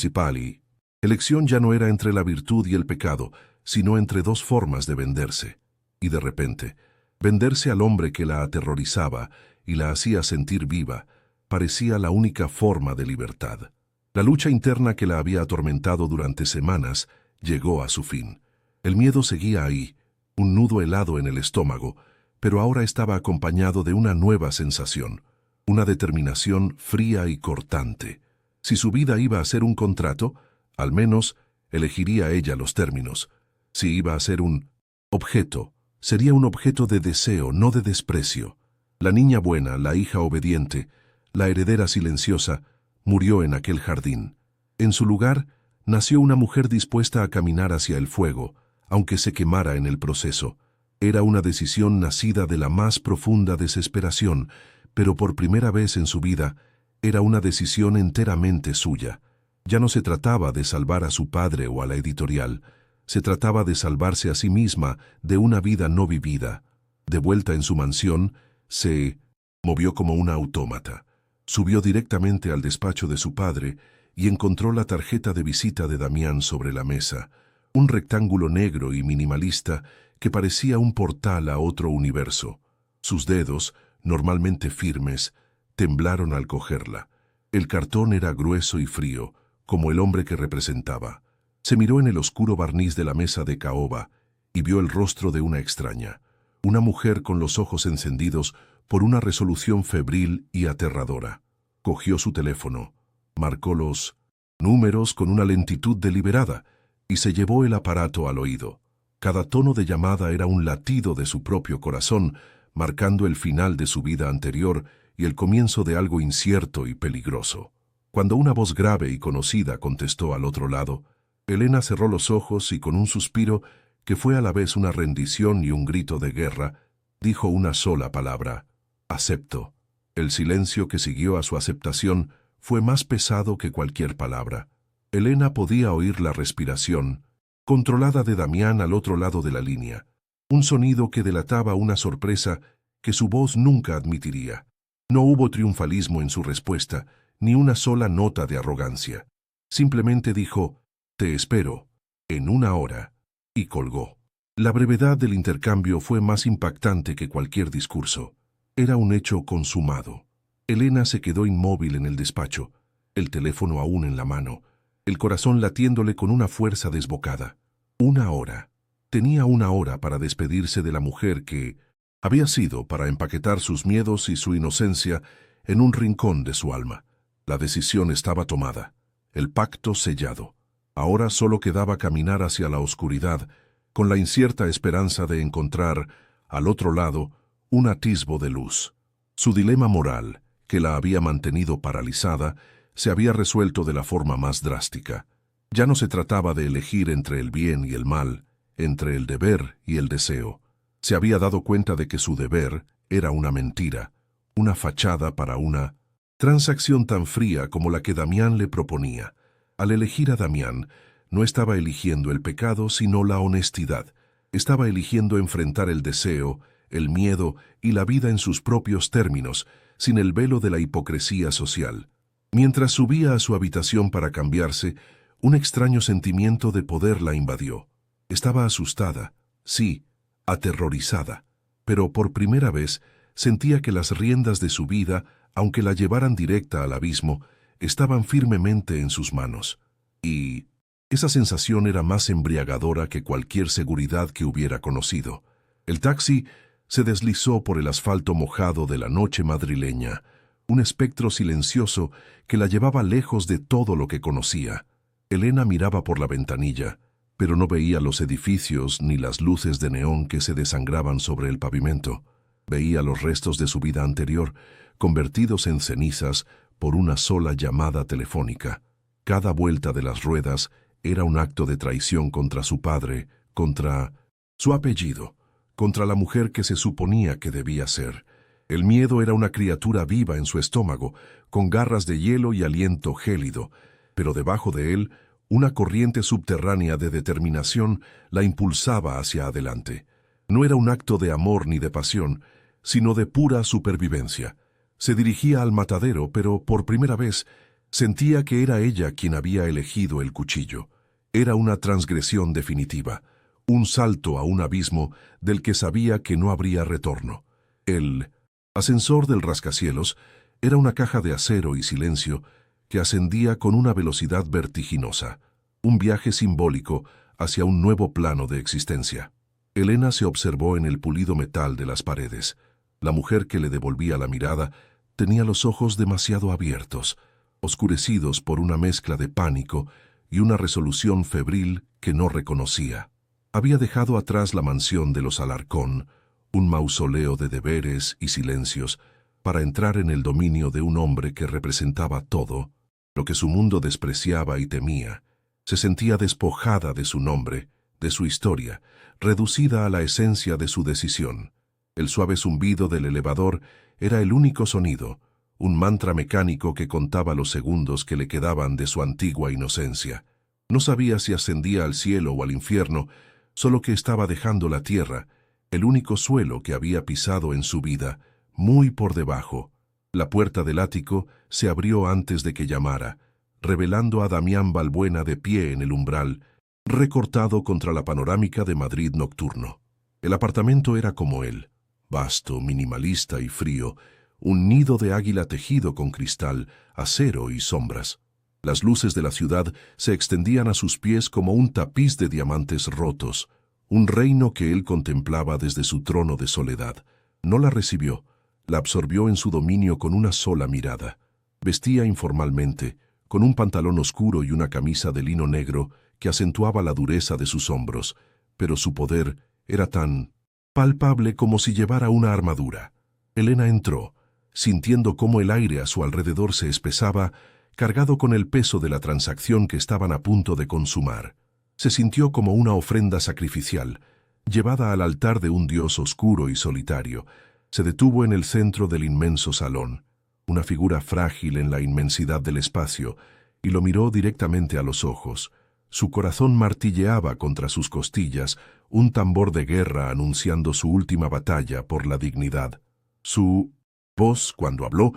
elección ya no era entre la virtud y el pecado, sino entre dos formas de venderse. Y de repente, venderse al hombre que la aterrorizaba y la hacía sentir viva, parecía la única forma de libertad. La lucha interna que la había atormentado durante semanas llegó a su fin. El miedo seguía ahí, un nudo helado en el estómago, pero ahora estaba acompañado de una nueva sensación, una determinación fría y cortante. Si su vida iba a ser un contrato, al menos elegiría ella los términos. Si iba a ser un objeto, sería un objeto de deseo, no de desprecio. La niña buena, la hija obediente, la heredera silenciosa, murió en aquel jardín. En su lugar, nació una mujer dispuesta a caminar hacia el fuego, aunque se quemara en el proceso. Era una decisión nacida de la más profunda desesperación, pero por primera vez en su vida, era una decisión enteramente suya. Ya no se trataba de salvar a su padre o a la editorial, se trataba de salvarse a sí misma de una vida no vivida. De vuelta en su mansión, se movió como una autómata. Subió directamente al despacho de su padre y encontró la tarjeta de visita de Damián sobre la mesa, un rectángulo negro y minimalista que parecía un portal a otro universo. Sus dedos, normalmente firmes, temblaron al cogerla. El cartón era grueso y frío, como el hombre que representaba. Se miró en el oscuro barniz de la mesa de caoba y vio el rostro de una extraña, una mujer con los ojos encendidos por una resolución febril y aterradora. Cogió su teléfono, marcó los números con una lentitud deliberada y se llevó el aparato al oído. Cada tono de llamada era un latido de su propio corazón, marcando el final de su vida anterior y el comienzo de algo incierto y peligroso. Cuando una voz grave y conocida contestó al otro lado, Elena cerró los ojos y con un suspiro, que fue a la vez una rendición y un grito de guerra, dijo una sola palabra: acepto. El silencio que siguió a su aceptación fue más pesado que cualquier palabra. Elena podía oír la respiración, controlada de Damián al otro lado de la línea, un sonido que delataba una sorpresa que su voz nunca admitiría. No hubo triunfalismo en su respuesta, ni una sola nota de arrogancia. Simplemente dijo: «Te espero, en 1 hora», y colgó. La brevedad del intercambio fue más impactante que cualquier discurso. Era un hecho consumado. Elena se quedó inmóvil en el despacho, el teléfono aún en la mano, el corazón latiéndole con una fuerza desbocada. 1 hora. Tenía 1 hora para despedirse de la mujer que había sido para empaquetar sus miedos y su inocencia en un rincón de su alma. La decisión estaba tomada, el pacto sellado. Ahora solo quedaba caminar hacia la oscuridad, con la incierta esperanza de encontrar, al otro lado, un atisbo de luz. Su dilema moral, que la había mantenido paralizada, se había resuelto de la forma más drástica. Ya no se trataba de elegir entre el bien y el mal, entre el deber y el deseo. Se había dado cuenta de que su deber era una mentira, una fachada para una transacción tan fría como la que Damián le proponía. Al elegir a Damián, no estaba eligiendo el pecado, sino la honestidad. Estaba eligiendo enfrentar el deseo, el miedo y la vida en sus propios términos, sin el velo de la hipocresía social. Mientras subía a su habitación para cambiarse, un extraño sentimiento de poder la invadió. Estaba asustada, sí, aterrorizada, pero por primera vez sentía que las riendas de su vida, aunque la llevaran directa al abismo, estaban firmemente en sus manos. Y esa sensación era más embriagadora que cualquier seguridad que hubiera conocido. El taxi se deslizó por el asfalto mojado de la noche madrileña, un espectro silencioso que la llevaba lejos de todo lo que conocía. Elena miraba por la ventanilla, pero no veía los edificios ni las luces de neón que se desangraban sobre el pavimento. Veía los restos de su vida anterior, convertidos en cenizas por una sola llamada telefónica. Cada vuelta de las ruedas era un acto de traición contra su padre, contra su apellido, contra la mujer que se suponía que debía ser. El miedo era una criatura viva en su estómago, con garras de hielo y aliento gélido, pero debajo de él, una corriente subterránea de determinación la impulsaba hacia adelante. No era un acto de amor ni de pasión, sino de pura supervivencia. Se dirigía al matadero, pero por primera vez sentía que era ella quien había elegido el cuchillo. Era una transgresión definitiva, un salto a un abismo del que sabía que no habría retorno. El ascensor del rascacielos era una caja de acero y silencio que ascendía con una velocidad vertiginosa, un viaje simbólico hacia un nuevo plano de existencia. Elena se observó en el pulido metal de las paredes. La mujer que le devolvía la mirada tenía los ojos demasiado abiertos, oscurecidos por una mezcla de pánico y una resolución febril que no reconocía. Había dejado atrás la mansión de los Alarcón, un mausoleo de deberes y silencios, para entrar en el dominio de un hombre que representaba todo lo que su mundo despreciaba y temía. Se sentía despojada de su nombre, de su historia, reducida a la esencia de su decisión. El suave zumbido del elevador era el único sonido, un mantra mecánico que contaba los segundos que le quedaban de su antigua inocencia. No sabía si ascendía al cielo o al infierno, solo que estaba dejando la tierra, el único suelo que había pisado en su vida, muy por debajo. La puerta del ático se abrió antes de que llamara, revelando a Damián Balbuena de pie en el umbral, recortado contra la panorámica de Madrid nocturno. El apartamento era como él, vasto, minimalista y frío, un nido de águila tejido con cristal, acero y sombras. Las luces de la ciudad se extendían a sus pies como un tapiz de diamantes rotos, un reino que él contemplaba desde su trono de soledad. No la recibió, la absorbió en su dominio con una sola mirada. Vestía informalmente, con un pantalón oscuro y una camisa de lino negro que acentuaba la dureza de sus hombros, pero su poder era tan palpable como si llevara una armadura. Elena entró, sintiendo cómo el aire a su alrededor se espesaba, cargado con el peso de la transacción que estaban a punto de consumar. Se sintió como una ofrenda sacrificial, llevada al altar de un dios oscuro y solitario. Se detuvo en el centro del inmenso salón, una figura frágil en la inmensidad del espacio, y lo miró directamente a los ojos. Su corazón martilleaba contra sus costillas, un tambor de guerra anunciando su última batalla por la dignidad. Su voz, cuando habló,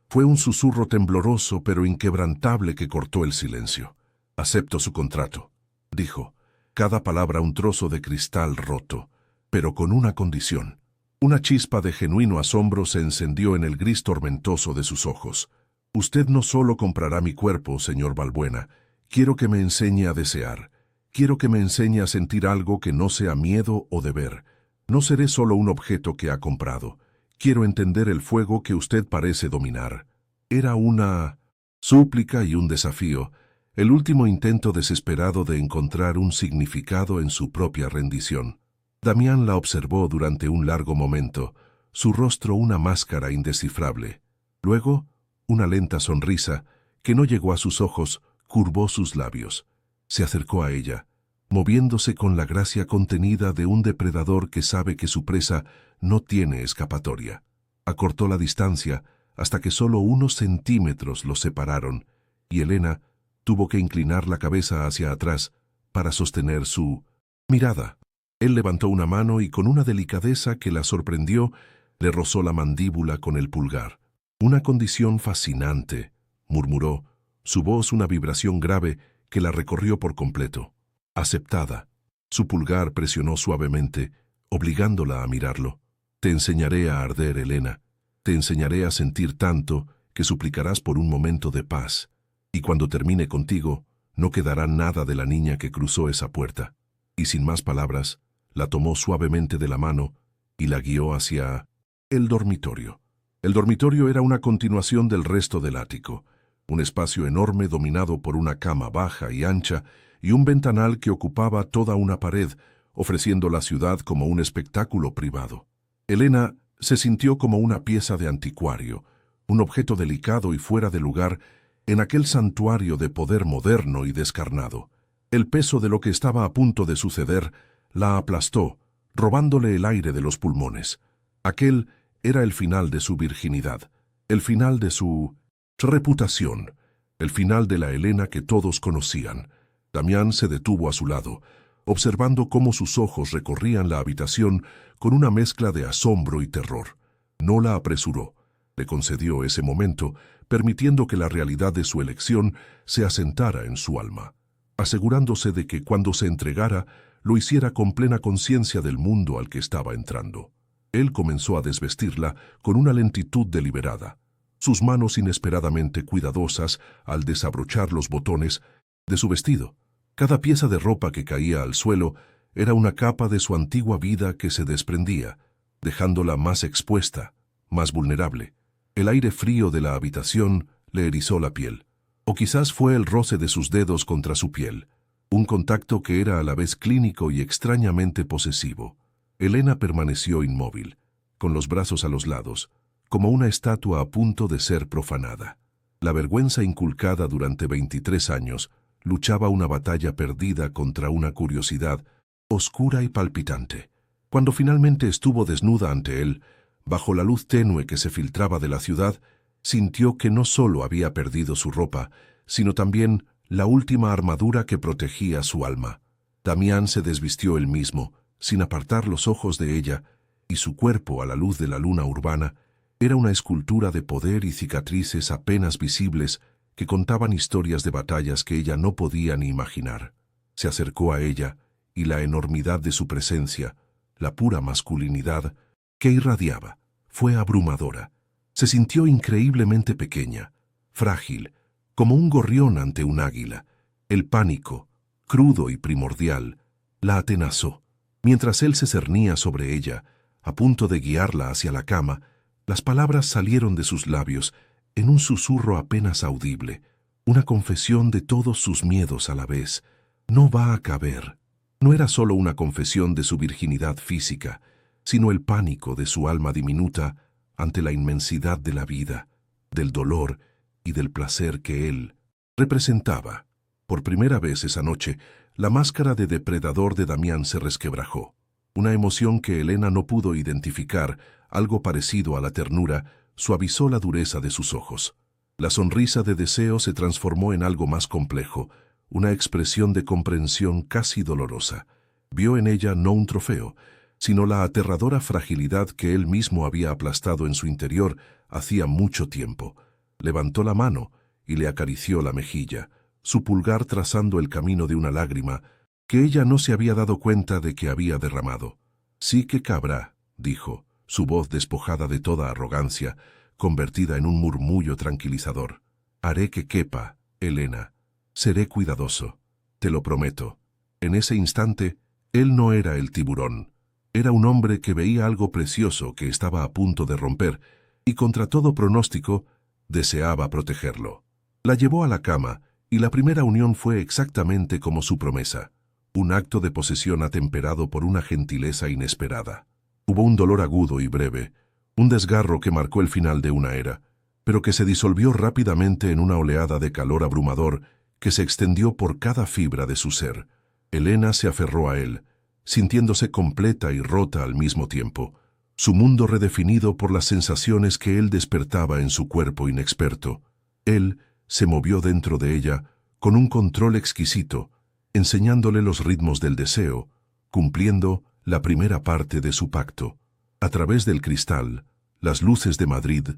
fue un susurro tembloroso pero inquebrantable que cortó el silencio. «Acepto su contrato», dijo, cada palabra un trozo de cristal roto, pero con una condición. Una chispa de genuino asombro se encendió en el gris tormentoso de sus ojos. Usted no solo comprará mi cuerpo, señor Balbuena. Quiero que me enseñe a desear. Quiero que me enseñe a sentir algo que no sea miedo o deber. No seré solo un objeto que ha comprado. Quiero entender el fuego que usted parece dominar. Era una súplica y un desafío, el último intento desesperado de encontrar un significado en su propia rendición. Damián la observó durante un largo momento, su rostro una máscara indescifrable. Luego, una lenta sonrisa, que no llegó a sus ojos, curvó sus labios. Se acercó a ella, moviéndose con la gracia contenida de un depredador que sabe que su presa no tiene escapatoria. Acortó la distancia hasta que solo unos centímetros los separaron, y Elena tuvo que inclinar la cabeza hacia atrás para sostener su mirada. Él levantó una mano y con una delicadeza que la sorprendió, le rozó la mandíbula con el pulgar. Una condición fascinante, murmuró, su voz una vibración grave que la recorrió por completo. Aceptada. Su pulgar presionó suavemente, obligándola a mirarlo. Te enseñaré a arder, Elena. Te enseñaré a sentir tanto que suplicarás por un momento de paz. Y cuando termine contigo, no quedará nada de la niña que cruzó esa puerta. Y sin más palabras, la tomó suavemente de la mano y la guió hacia el dormitorio. El dormitorio era una continuación del resto del ático, un espacio enorme dominado por una cama baja y ancha y un ventanal que ocupaba toda una pared, ofreciendo la ciudad como un espectáculo privado. Elena se sintió como una pieza de anticuario, un objeto delicado y fuera de lugar en aquel santuario de poder moderno y descarnado. El peso de lo que estaba a punto de suceder la aplastó, robándole el aire de los pulmones. Aquel era el final de su virginidad, el final de su reputación, el final de la Elena que todos conocían. Damián se detuvo a su lado, observando cómo sus ojos recorrían la habitación con una mezcla de asombro y terror. No la apresuró, le concedió ese momento, permitiendo que la realidad de su elección se asentara en su alma, asegurándose de que cuando se entregara, lo hiciera con plena conciencia del mundo al que estaba entrando. Él comenzó a desvestirla con una lentitud deliberada, sus manos inesperadamente cuidadosas al desabrochar los botones de su vestido. Cada pieza de ropa que caía al suelo era una capa de su antigua vida que se desprendía, dejándola más expuesta, más vulnerable. El aire frío de la habitación le erizó la piel, o quizás fue el roce de sus dedos contra su piel, un contacto que era a la vez clínico y extrañamente posesivo. Elena permaneció inmóvil, con los brazos a los lados, como una estatua a punto de ser profanada. La vergüenza inculcada durante 23 años luchaba una batalla perdida contra una curiosidad oscura y palpitante. Cuando finalmente estuvo desnuda ante él, bajo la luz tenue que se filtraba de la ciudad, sintió que no solo había perdido su ropa, sino también la última armadura que protegía su alma. Damián se desvistió él mismo, sin apartar los ojos de ella, y su cuerpo, a la luz de la luna urbana, era una escultura de poder y cicatrices apenas visibles que contaban historias de batallas que ella no podía ni imaginar. Se acercó a ella, y la enormidad de su presencia, la pura masculinidad que irradiaba, fue abrumadora. Se sintió increíblemente pequeña, frágil, como un gorrión ante un águila. El pánico, crudo y primordial, la atenazó. Mientras él se cernía sobre ella, a punto de guiarla hacia la cama, las palabras salieron de sus labios en un susurro apenas audible, una confesión de todos sus miedos a la vez. No va a caber. No era solo una confesión de su virginidad física, sino el pánico de su alma diminuta ante la inmensidad de la vida, del dolor y del placer que él representaba. Por primera vez esa noche, la máscara de depredador de Damián se resquebrajó. Una emoción que Elena no pudo identificar, algo parecido a la ternura, suavizó la dureza de sus ojos. La sonrisa de deseo se transformó en algo más complejo, una expresión de comprensión casi dolorosa. Vio en ella no un trofeo, sino la aterradora fragilidad que él mismo había aplastado en su interior hacía mucho tiempo. Levantó la mano y le acarició la mejilla, su pulgar trazando el camino de una lágrima que ella no se había dado cuenta de que había derramado. «Sí que cabrá», dijo, su voz despojada de toda arrogancia, convertida en un murmullo tranquilizador. «Haré que quepa, Helena. Seré cuidadoso. Te lo prometo». En ese instante, él no era el tiburón. Era un hombre que veía algo precioso que estaba a punto de romper y, contra todo pronóstico, deseaba protegerlo. La llevó a la cama y la primera unión fue exactamente como su promesa. Un acto de posesión atemperado por una gentileza inesperada. Hubo un dolor agudo y breve, un desgarro que marcó el final de una era, pero que se disolvió rápidamente en una oleada de calor abrumador que se extendió por cada fibra de su ser. Helena se aferró a él, sintiéndose completa y rota al mismo tiempo, su mundo redefinido por las sensaciones que él despertaba en su cuerpo inexperto. Él se movió dentro de ella con un control exquisito, enseñándole los ritmos del deseo, cumpliendo la primera parte de su pacto. A través del cristal, las luces de Madrid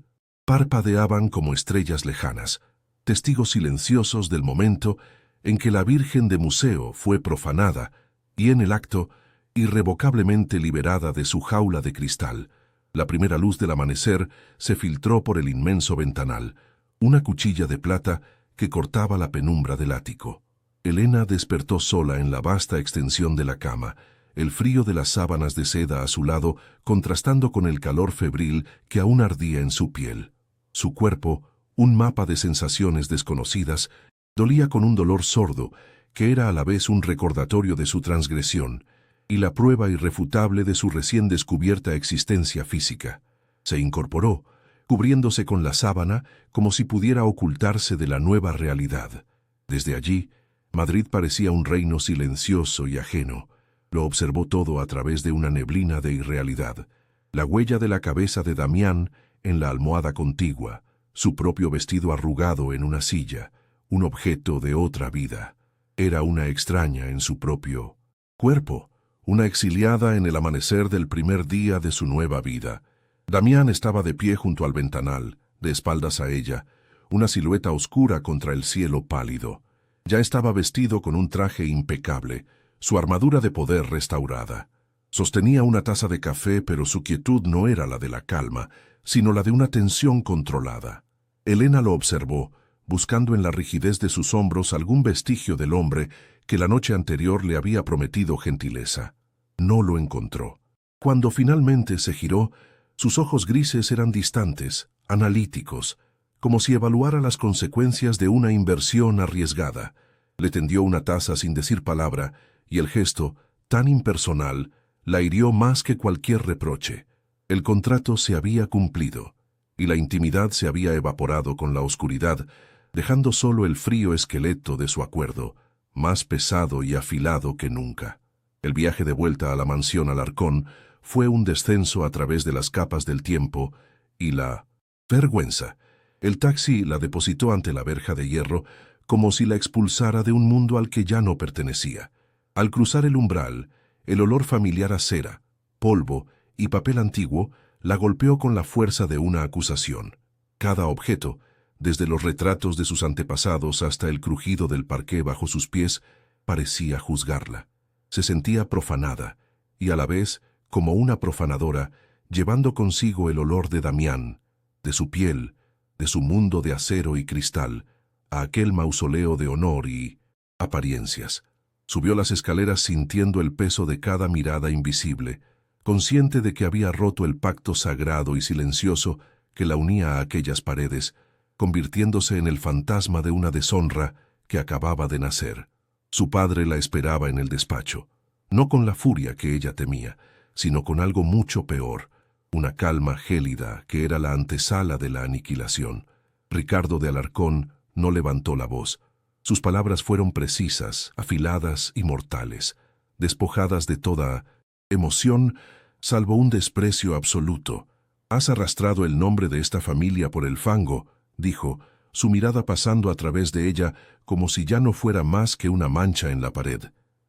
parpadeaban como estrellas lejanas, testigos silenciosos del momento en que la Virgen de Museo fue profanada y en el acto irrevocablemente liberada de su jaula de cristal. La primera luz del amanecer se filtró por el inmenso ventanal, una cuchilla de plata que cortaba la penumbra del ático. Helena despertó sola en la vasta extensión de la cama, el frío de las sábanas de seda a su lado contrastando con el calor febril que aún ardía en su piel. Su cuerpo, un mapa de sensaciones desconocidas, dolía con un dolor sordo, que era a la vez un recordatorio de su transgresión y la prueba irrefutable de su recién descubierta existencia física. Se incorporó, cubriéndose con la sábana como si pudiera ocultarse de la nueva realidad. Desde allí, Madrid parecía un reino silencioso y ajeno. Lo observó todo a través de una neblina de irrealidad. La huella de la cabeza de Damián en la almohada contigua, su propio vestido arrugado en una silla, un objeto de otra vida. Era una extraña en su propio cuerpo, una exiliada en el amanecer del primer día de su nueva vida. Damián estaba de pie junto al ventanal, de espaldas a ella, una silueta oscura contra el cielo pálido. Ya estaba vestido con un traje impecable, su armadura de poder restaurada. Sostenía una taza de café, pero su quietud no era la de la calma, sino la de una tensión controlada. Helena lo observó, buscando en la rigidez de sus hombros algún vestigio del hombre que la noche anterior le había prometido gentileza. No lo encontró. Cuando finalmente se giró, sus ojos grises eran distantes, analíticos, como si evaluara las consecuencias de una inversión arriesgada. Le tendió una taza sin decir palabra, y el gesto, tan impersonal, la hirió más que cualquier reproche. El contrato se había cumplido, y la intimidad se había evaporado con la oscuridad, dejando solo el frío esqueleto de su acuerdo, más pesado y afilado que nunca. El viaje de vuelta a la mansión Alarcón fue un descenso a través de las capas del tiempo y la vergüenza. El taxi la depositó ante la verja de hierro como si la expulsara de un mundo al que ya no pertenecía. Al cruzar el umbral, el olor familiar a cera, polvo y papel antiguo la golpeó con la fuerza de una acusación. Cada objeto, desde los retratos de sus antepasados hasta el crujido del parqué bajo sus pies, parecía juzgarla. Se sentía profanada, y a la vez, como una profanadora, llevando consigo el olor de Damián, de su piel, de su mundo de acero y cristal, a aquel mausoleo de honor y apariencias. Subió las escaleras sintiendo el peso de cada mirada invisible, consciente de que había roto el pacto sagrado y silencioso que la unía a aquellas paredes, convirtiéndose en el fantasma de una deshonra que acababa de nacer. Su padre la esperaba en el despacho, no con la furia que ella temía, sino con algo mucho peor, una calma gélida que era la antesala de la aniquilación. Ricardo de Alarcón no levantó la voz. Sus palabras fueron precisas, afiladas y mortales, despojadas de toda emoción, salvo un desprecio absoluto. «Has arrastrado el nombre de esta familia por el fango», dijo, su mirada pasando a través de ella como si ya no fuera más que una mancha en la pared.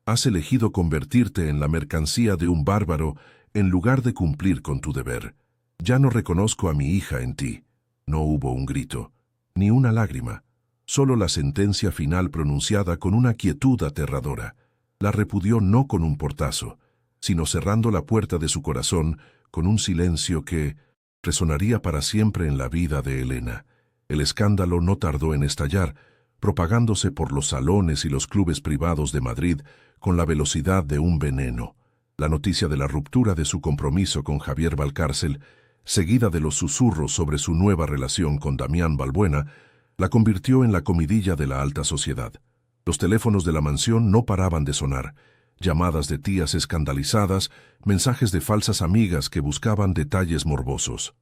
«Has elegido convertirte en la mercancía de un bárbaro en lugar de cumplir con tu deber. Ya no reconozco a mi hija en ti». No hubo un grito, ni una lágrima, solo la sentencia final pronunciada con una quietud aterradora. La repudió no con un portazo, sino cerrando la puerta de su corazón con un silencio que resonaría para siempre en la vida de Elena. El escándalo no tardó en estallar, propagándose por los salones y los clubes privados de Madrid con la velocidad de un veneno. La noticia de la ruptura de su compromiso con Javier Valcárcel, seguida de los susurros sobre su nueva relación con Damián Balbuena, la convirtió en la comidilla de la alta sociedad. Los teléfonos de la mansión no paraban de sonar, llamadas de tías escandalizadas, mensajes de falsas amigas que buscaban detalles morbosos.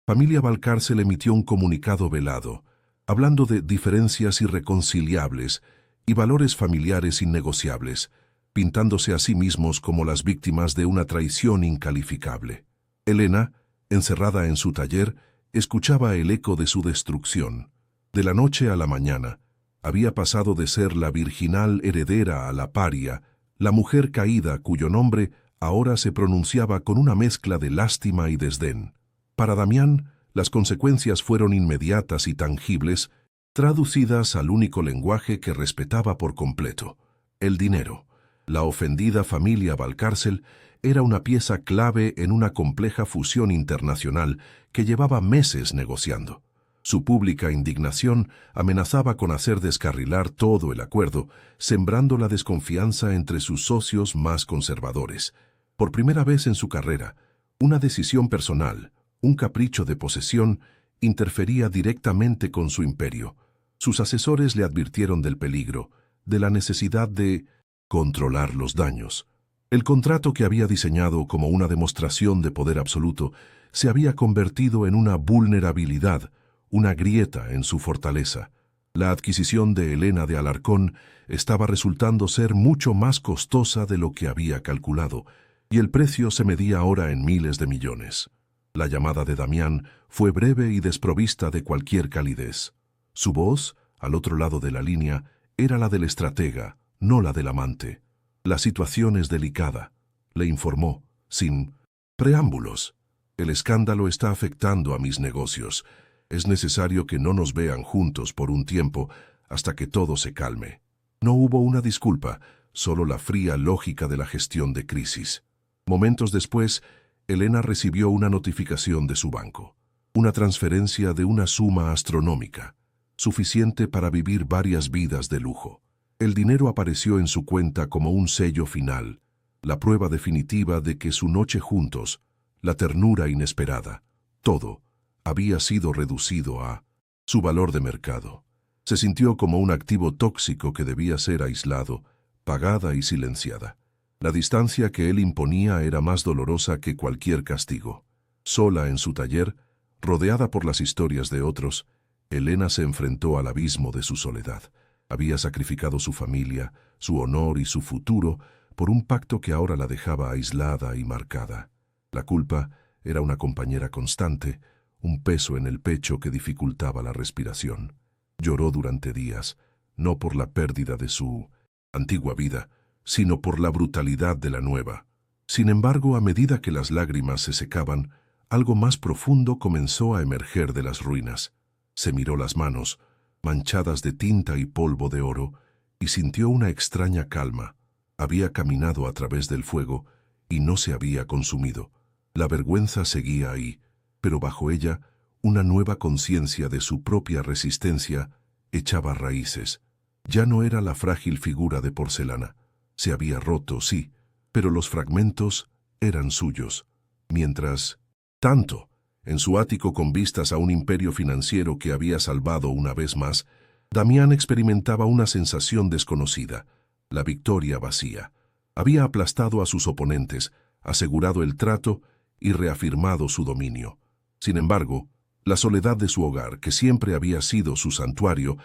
Familia Valcárcel emitió un comunicado velado, hablando de diferencias irreconciliables y valores familiares innegociables, pintándose a sí mismos como las víctimas de una traición incalificable. Elena, encerrada en su taller, escuchaba el eco de su destrucción. De la noche a la mañana, había pasado de ser la virginal heredera a la paria, la mujer caída cuyo nombre ahora se pronunciaba con una mezcla de lástima y desdén. Para Damián, las consecuencias fueron inmediatas y tangibles, traducidas al único lenguaje que respetaba por completo: el dinero. La ofendida familia Valcárcel era una pieza clave en una compleja fusión internacional que llevaba meses negociando. Su pública indignación amenazaba con hacer descarrilar todo el acuerdo, sembrando la desconfianza entre sus socios más conservadores. Por primera vez en su carrera, una decisión personal, un capricho de posesión, interfería directamente con su imperio. Sus asesores le advirtieron del peligro, de la necesidad de controlar los daños. El contrato que había diseñado como una demostración de poder absoluto se había convertido en una vulnerabilidad, una grieta en su fortaleza. La adquisición de Elena de Alarcón estaba resultando ser mucho más costosa de lo que había calculado, y el precio se medía ahora en miles de millones. La llamada de Damián fue breve y desprovista de cualquier calidez. Su voz, al otro lado de la línea, era la del estratega, no la del amante. La situación es delicada, le informó, sin preámbulos. El escándalo está afectando a mis negocios. Es necesario que no nos vean juntos por un tiempo hasta que todo se calme. No hubo una disculpa, solo la fría lógica de la gestión de crisis. Momentos después, Elena recibió una notificación de su banco. Una transferencia de una suma astronómica, suficiente para vivir varias vidas de lujo. El dinero apareció en su cuenta como un sello final, la prueba definitiva de que su noche juntos, la ternura inesperada, todo, había sido reducido a su valor de mercado. Se sintió como un activo tóxico que debía ser aislado, pagada y silenciada. La distancia que él imponía era más dolorosa que cualquier castigo. Sola en su taller, rodeada por las historias de otros, Elena se enfrentó al abismo de su soledad. Había sacrificado su familia, su honor y su futuro por un pacto que ahora la dejaba aislada y marcada. La culpa era una compañera constante, un peso en el pecho que dificultaba la respiración. Lloró durante días, no por la pérdida de su antigua vida, sino por la brutalidad de la nueva. Sin embargo, a medida que las lágrimas se secaban, algo más profundo comenzó a emerger de las ruinas. Se miró las manos, manchadas de tinta y polvo de oro, y sintió una extraña calma. Había caminado a través del fuego y no se había consumido. La vergüenza seguía ahí, pero bajo ella, una nueva conciencia de su propia resistencia echaba raíces. Ya no era la frágil figura de porcelana. Se había roto, sí, pero los fragmentos eran suyos. Mientras tanto, en su ático con vistas a un imperio financiero que había salvado una vez más, Damián experimentaba una sensación desconocida, la victoria vacía. Había aplastado a sus oponentes, asegurado el trato y reafirmado su dominio. Sin embargo, la soledad de su hogar, que siempre había sido su santuario,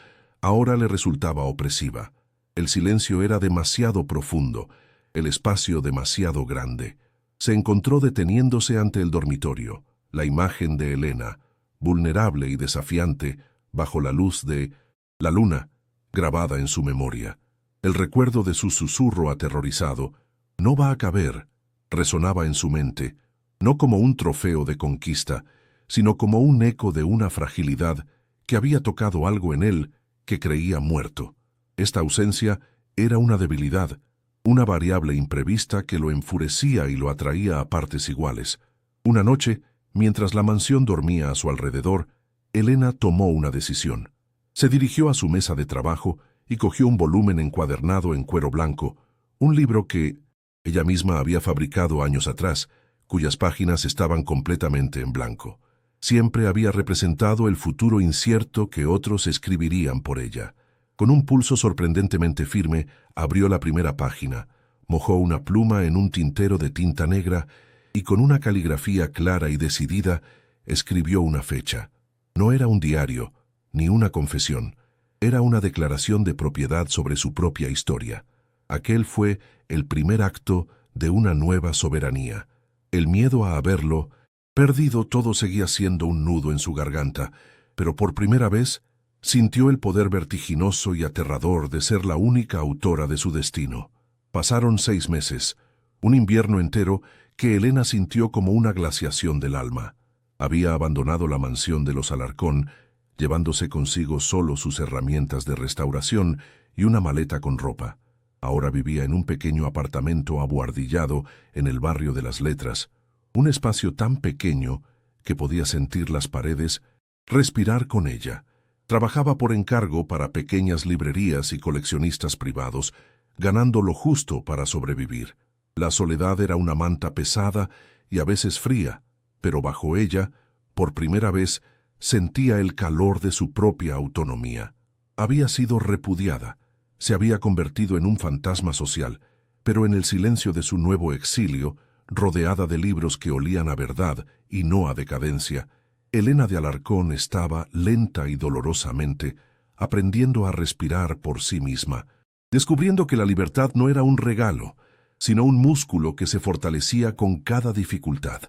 ahora le resultaba opresiva. El silencio era demasiado profundo, el espacio demasiado grande. Se encontró deteniéndose ante el dormitorio, la imagen de Elena, vulnerable y desafiante, bajo la luz de la luna, grabada en su memoria. El recuerdo de su susurro aterrorizado, «No va a caber», resonaba en su mente, no como un trofeo de conquista, sino como un eco de una fragilidad que había tocado algo en él que creía muerto. Esta ausencia era una debilidad, una variable imprevista que lo enfurecía y lo atraía a partes iguales. Una noche, mientras la mansión dormía a su alrededor, Elena tomó una decisión. Se dirigió a su mesa de trabajo y cogió un volumen encuadernado en cuero blanco, un libro que ella misma había fabricado años atrás, cuyas páginas estaban completamente en blanco. Siempre había representado el futuro incierto que otros escribirían por ella. Con un pulso sorprendentemente firme, abrió la primera página, mojó una pluma en un tintero de tinta negra y con una caligrafía clara y decidida escribió una fecha. No era un diario, ni una confesión. Era una declaración de propiedad sobre su propia historia. Aquel fue el primer acto de una nueva soberanía. El miedo a haberlo perdido todo seguía siendo un nudo en su garganta, pero por primera vez sintió el poder vertiginoso y aterrador de ser la única autora de su destino. Pasaron 6 meses, un invierno entero que Elena sintió como una glaciación del alma. Había abandonado la mansión de los Alarcón, llevándose consigo solo sus herramientas de restauración y una maleta con ropa. Ahora vivía en un pequeño apartamento abuhardillado en el barrio de las Letras, un espacio tan pequeño que podía sentir las paredes, respirar con ella. Trabajaba por encargo para pequeñas librerías y coleccionistas privados, ganando lo justo para sobrevivir. La soledad era una manta pesada y a veces fría, pero bajo ella, por primera vez, sentía el calor de su propia autonomía. Había sido repudiada, se había convertido en un fantasma social, pero en el silencio de su nuevo exilio, rodeada de libros que olían a verdad y no a decadencia, Elena de Alarcón estaba, lenta y dolorosamente, aprendiendo a respirar por sí misma, descubriendo que la libertad no era un regalo, sino un músculo que se fortalecía con cada dificultad.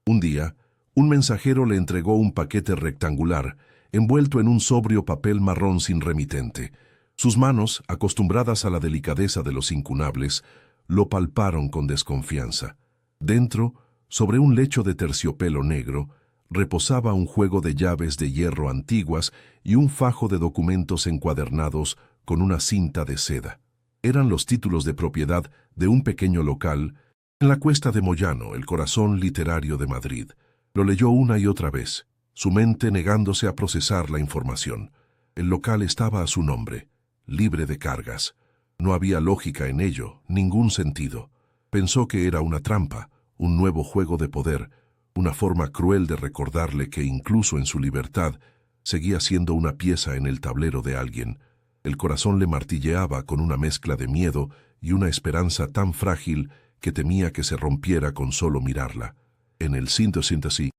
Un día, un mensajero le entregó un paquete rectangular, envuelto en un sobrio papel marrón sin remitente. Sus manos, acostumbradas a la delicadeza de los incunables, lo palparon con desconfianza. Dentro, sobre un lecho de terciopelo negro, reposaba un juego de llaves de hierro antiguas y un fajo de documentos encuadernados con una cinta de seda. Eran los títulos de propiedad de un pequeño local en la Cuesta de Moyano, el corazón literario de Madrid. Lo leyó una y otra vez, su mente negándose a procesar la información. El local estaba a su nombre, libre de cargas. No había lógica en ello, ningún sentido. Pensó que era una trampa, un nuevo juego de poder, una forma cruel de recordarle que incluso en su libertad seguía siendo una pieza en el tablero de alguien. El corazón le martilleaba con una mezcla de miedo y una esperanza tan frágil que temía que se rompiera con solo mirarla. En el síntesis,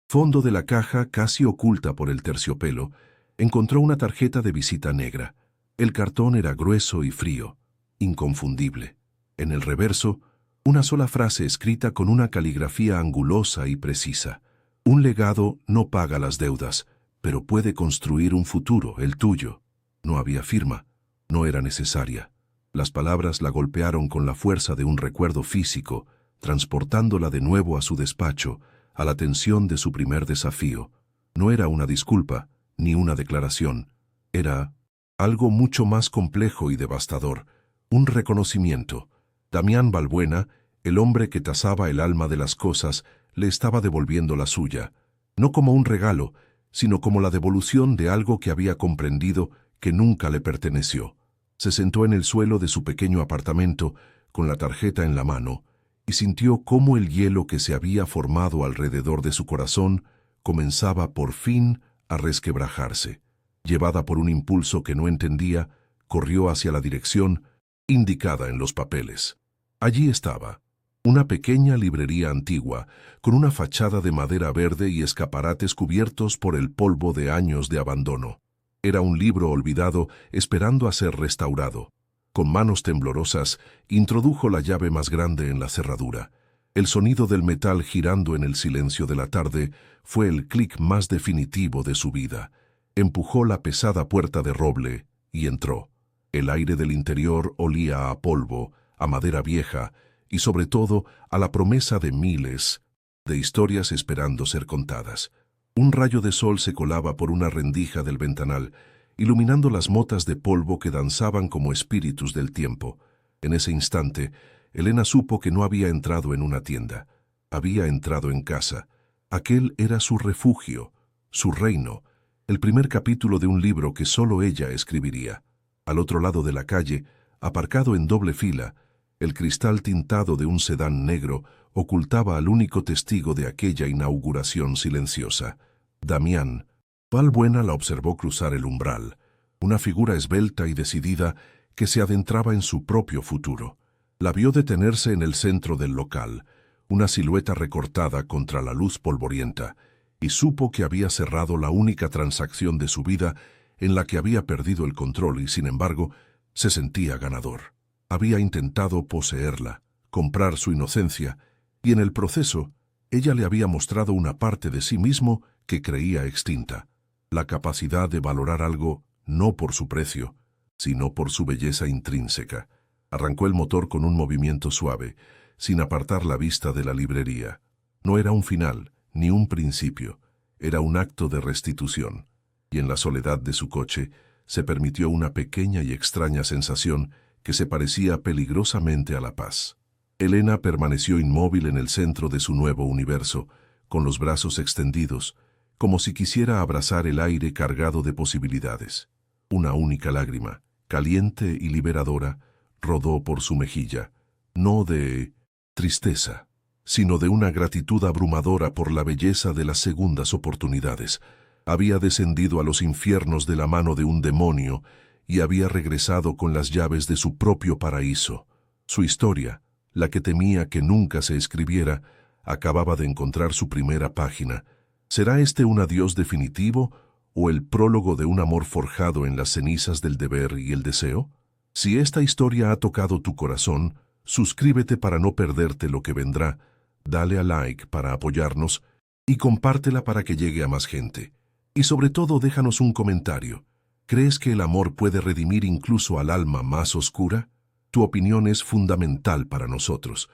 fondo de la caja, casi oculta por el terciopelo, encontró una tarjeta de visita negra. El cartón era grueso y frío, inconfundible. En el reverso, una sola frase escrita con una caligrafía angulosa y precisa. Un legado no paga las deudas, pero puede construir un futuro, el tuyo. No había firma, no era necesaria. Las palabras la golpearon con la fuerza de un recuerdo físico, transportándola de nuevo a su despacho, a la tensión de su primer desafío. No era una disculpa, ni una declaración. Era algo mucho más complejo y devastador, un reconocimiento. Damián Balbuena, el hombre que tasaba el alma de las cosas, le estaba devolviendo la suya, no como un regalo, sino como la devolución de algo que había comprendido que nunca le perteneció. Se sentó en el suelo de su pequeño apartamento, con la tarjeta en la mano, y sintió cómo el hielo que se había formado alrededor de su corazón comenzaba por fin a resquebrajarse. Llevada por un impulso que no entendía, corrió hacia la dirección indicada en los papeles. Allí estaba, una pequeña librería antigua, con una fachada de madera verde y escaparates cubiertos por el polvo de años de abandono. Era un libro olvidado esperando a ser restaurado. Con manos temblorosas, introdujo la llave más grande en la cerradura. El sonido del metal girando en el silencio de la tarde fue el clic más definitivo de su vida. Empujó la pesada puerta de roble y entró. El aire del interior olía a polvo, a madera vieja y sobre todo a la promesa de miles de historias esperando ser contadas. Un rayo de sol se colaba por una rendija del ventanal, iluminando las motas de polvo que danzaban como espíritus del tiempo. En ese instante, Elena supo que no había entrado en una tienda. Había entrado en casa. Aquel era su refugio, su reino, el primer capítulo de un libro que solo ella escribiría. Al otro lado de la calle, aparcado en doble fila, el cristal tintado de un sedán negro ocultaba al único testigo de aquella inauguración silenciosa. Damián. Valbuena la observó cruzar el umbral, una figura esbelta y decidida que se adentraba en su propio futuro. La vio detenerse en el centro del local, una silueta recortada contra la luz polvorienta, y supo que había cerrado la única transacción de su vida en la que había perdido el control y, sin embargo, se sentía ganador. Había intentado poseerla, comprar su inocencia, y en el proceso, ella le había mostrado una parte de sí mismo que creía extinta, la capacidad de valorar algo no por su precio, sino por su belleza intrínseca. Arrancó el motor con un movimiento suave, sin apartar la vista de la librería. No era un final, ni un principio, era un acto de restitución, y en la soledad de su coche se permitió una pequeña y extraña sensación que se parecía peligrosamente a la paz. Elena permaneció inmóvil en el centro de su nuevo universo, con los brazos extendidos, como si quisiera abrazar el aire cargado de posibilidades. Una única lágrima, caliente y liberadora, rodó por su mejilla, no de tristeza, sino de una gratitud abrumadora por la belleza de las segundas oportunidades. Había descendido a los infiernos de la mano de un demonio y había regresado con las llaves de su propio paraíso. Su historia, la que temía que nunca se escribiera, acababa de encontrar su primera página. ¿Será este un adiós definitivo o el prólogo de un amor forjado en las cenizas del deber y el deseo? Si esta historia ha tocado tu corazón, suscríbete para no perderte lo que vendrá, dale a like para apoyarnos y compártela para que llegue a más gente. Y sobre todo déjanos un comentario. ¿Crees que el amor puede redimir incluso al alma más oscura? Tu opinión es fundamental para nosotros.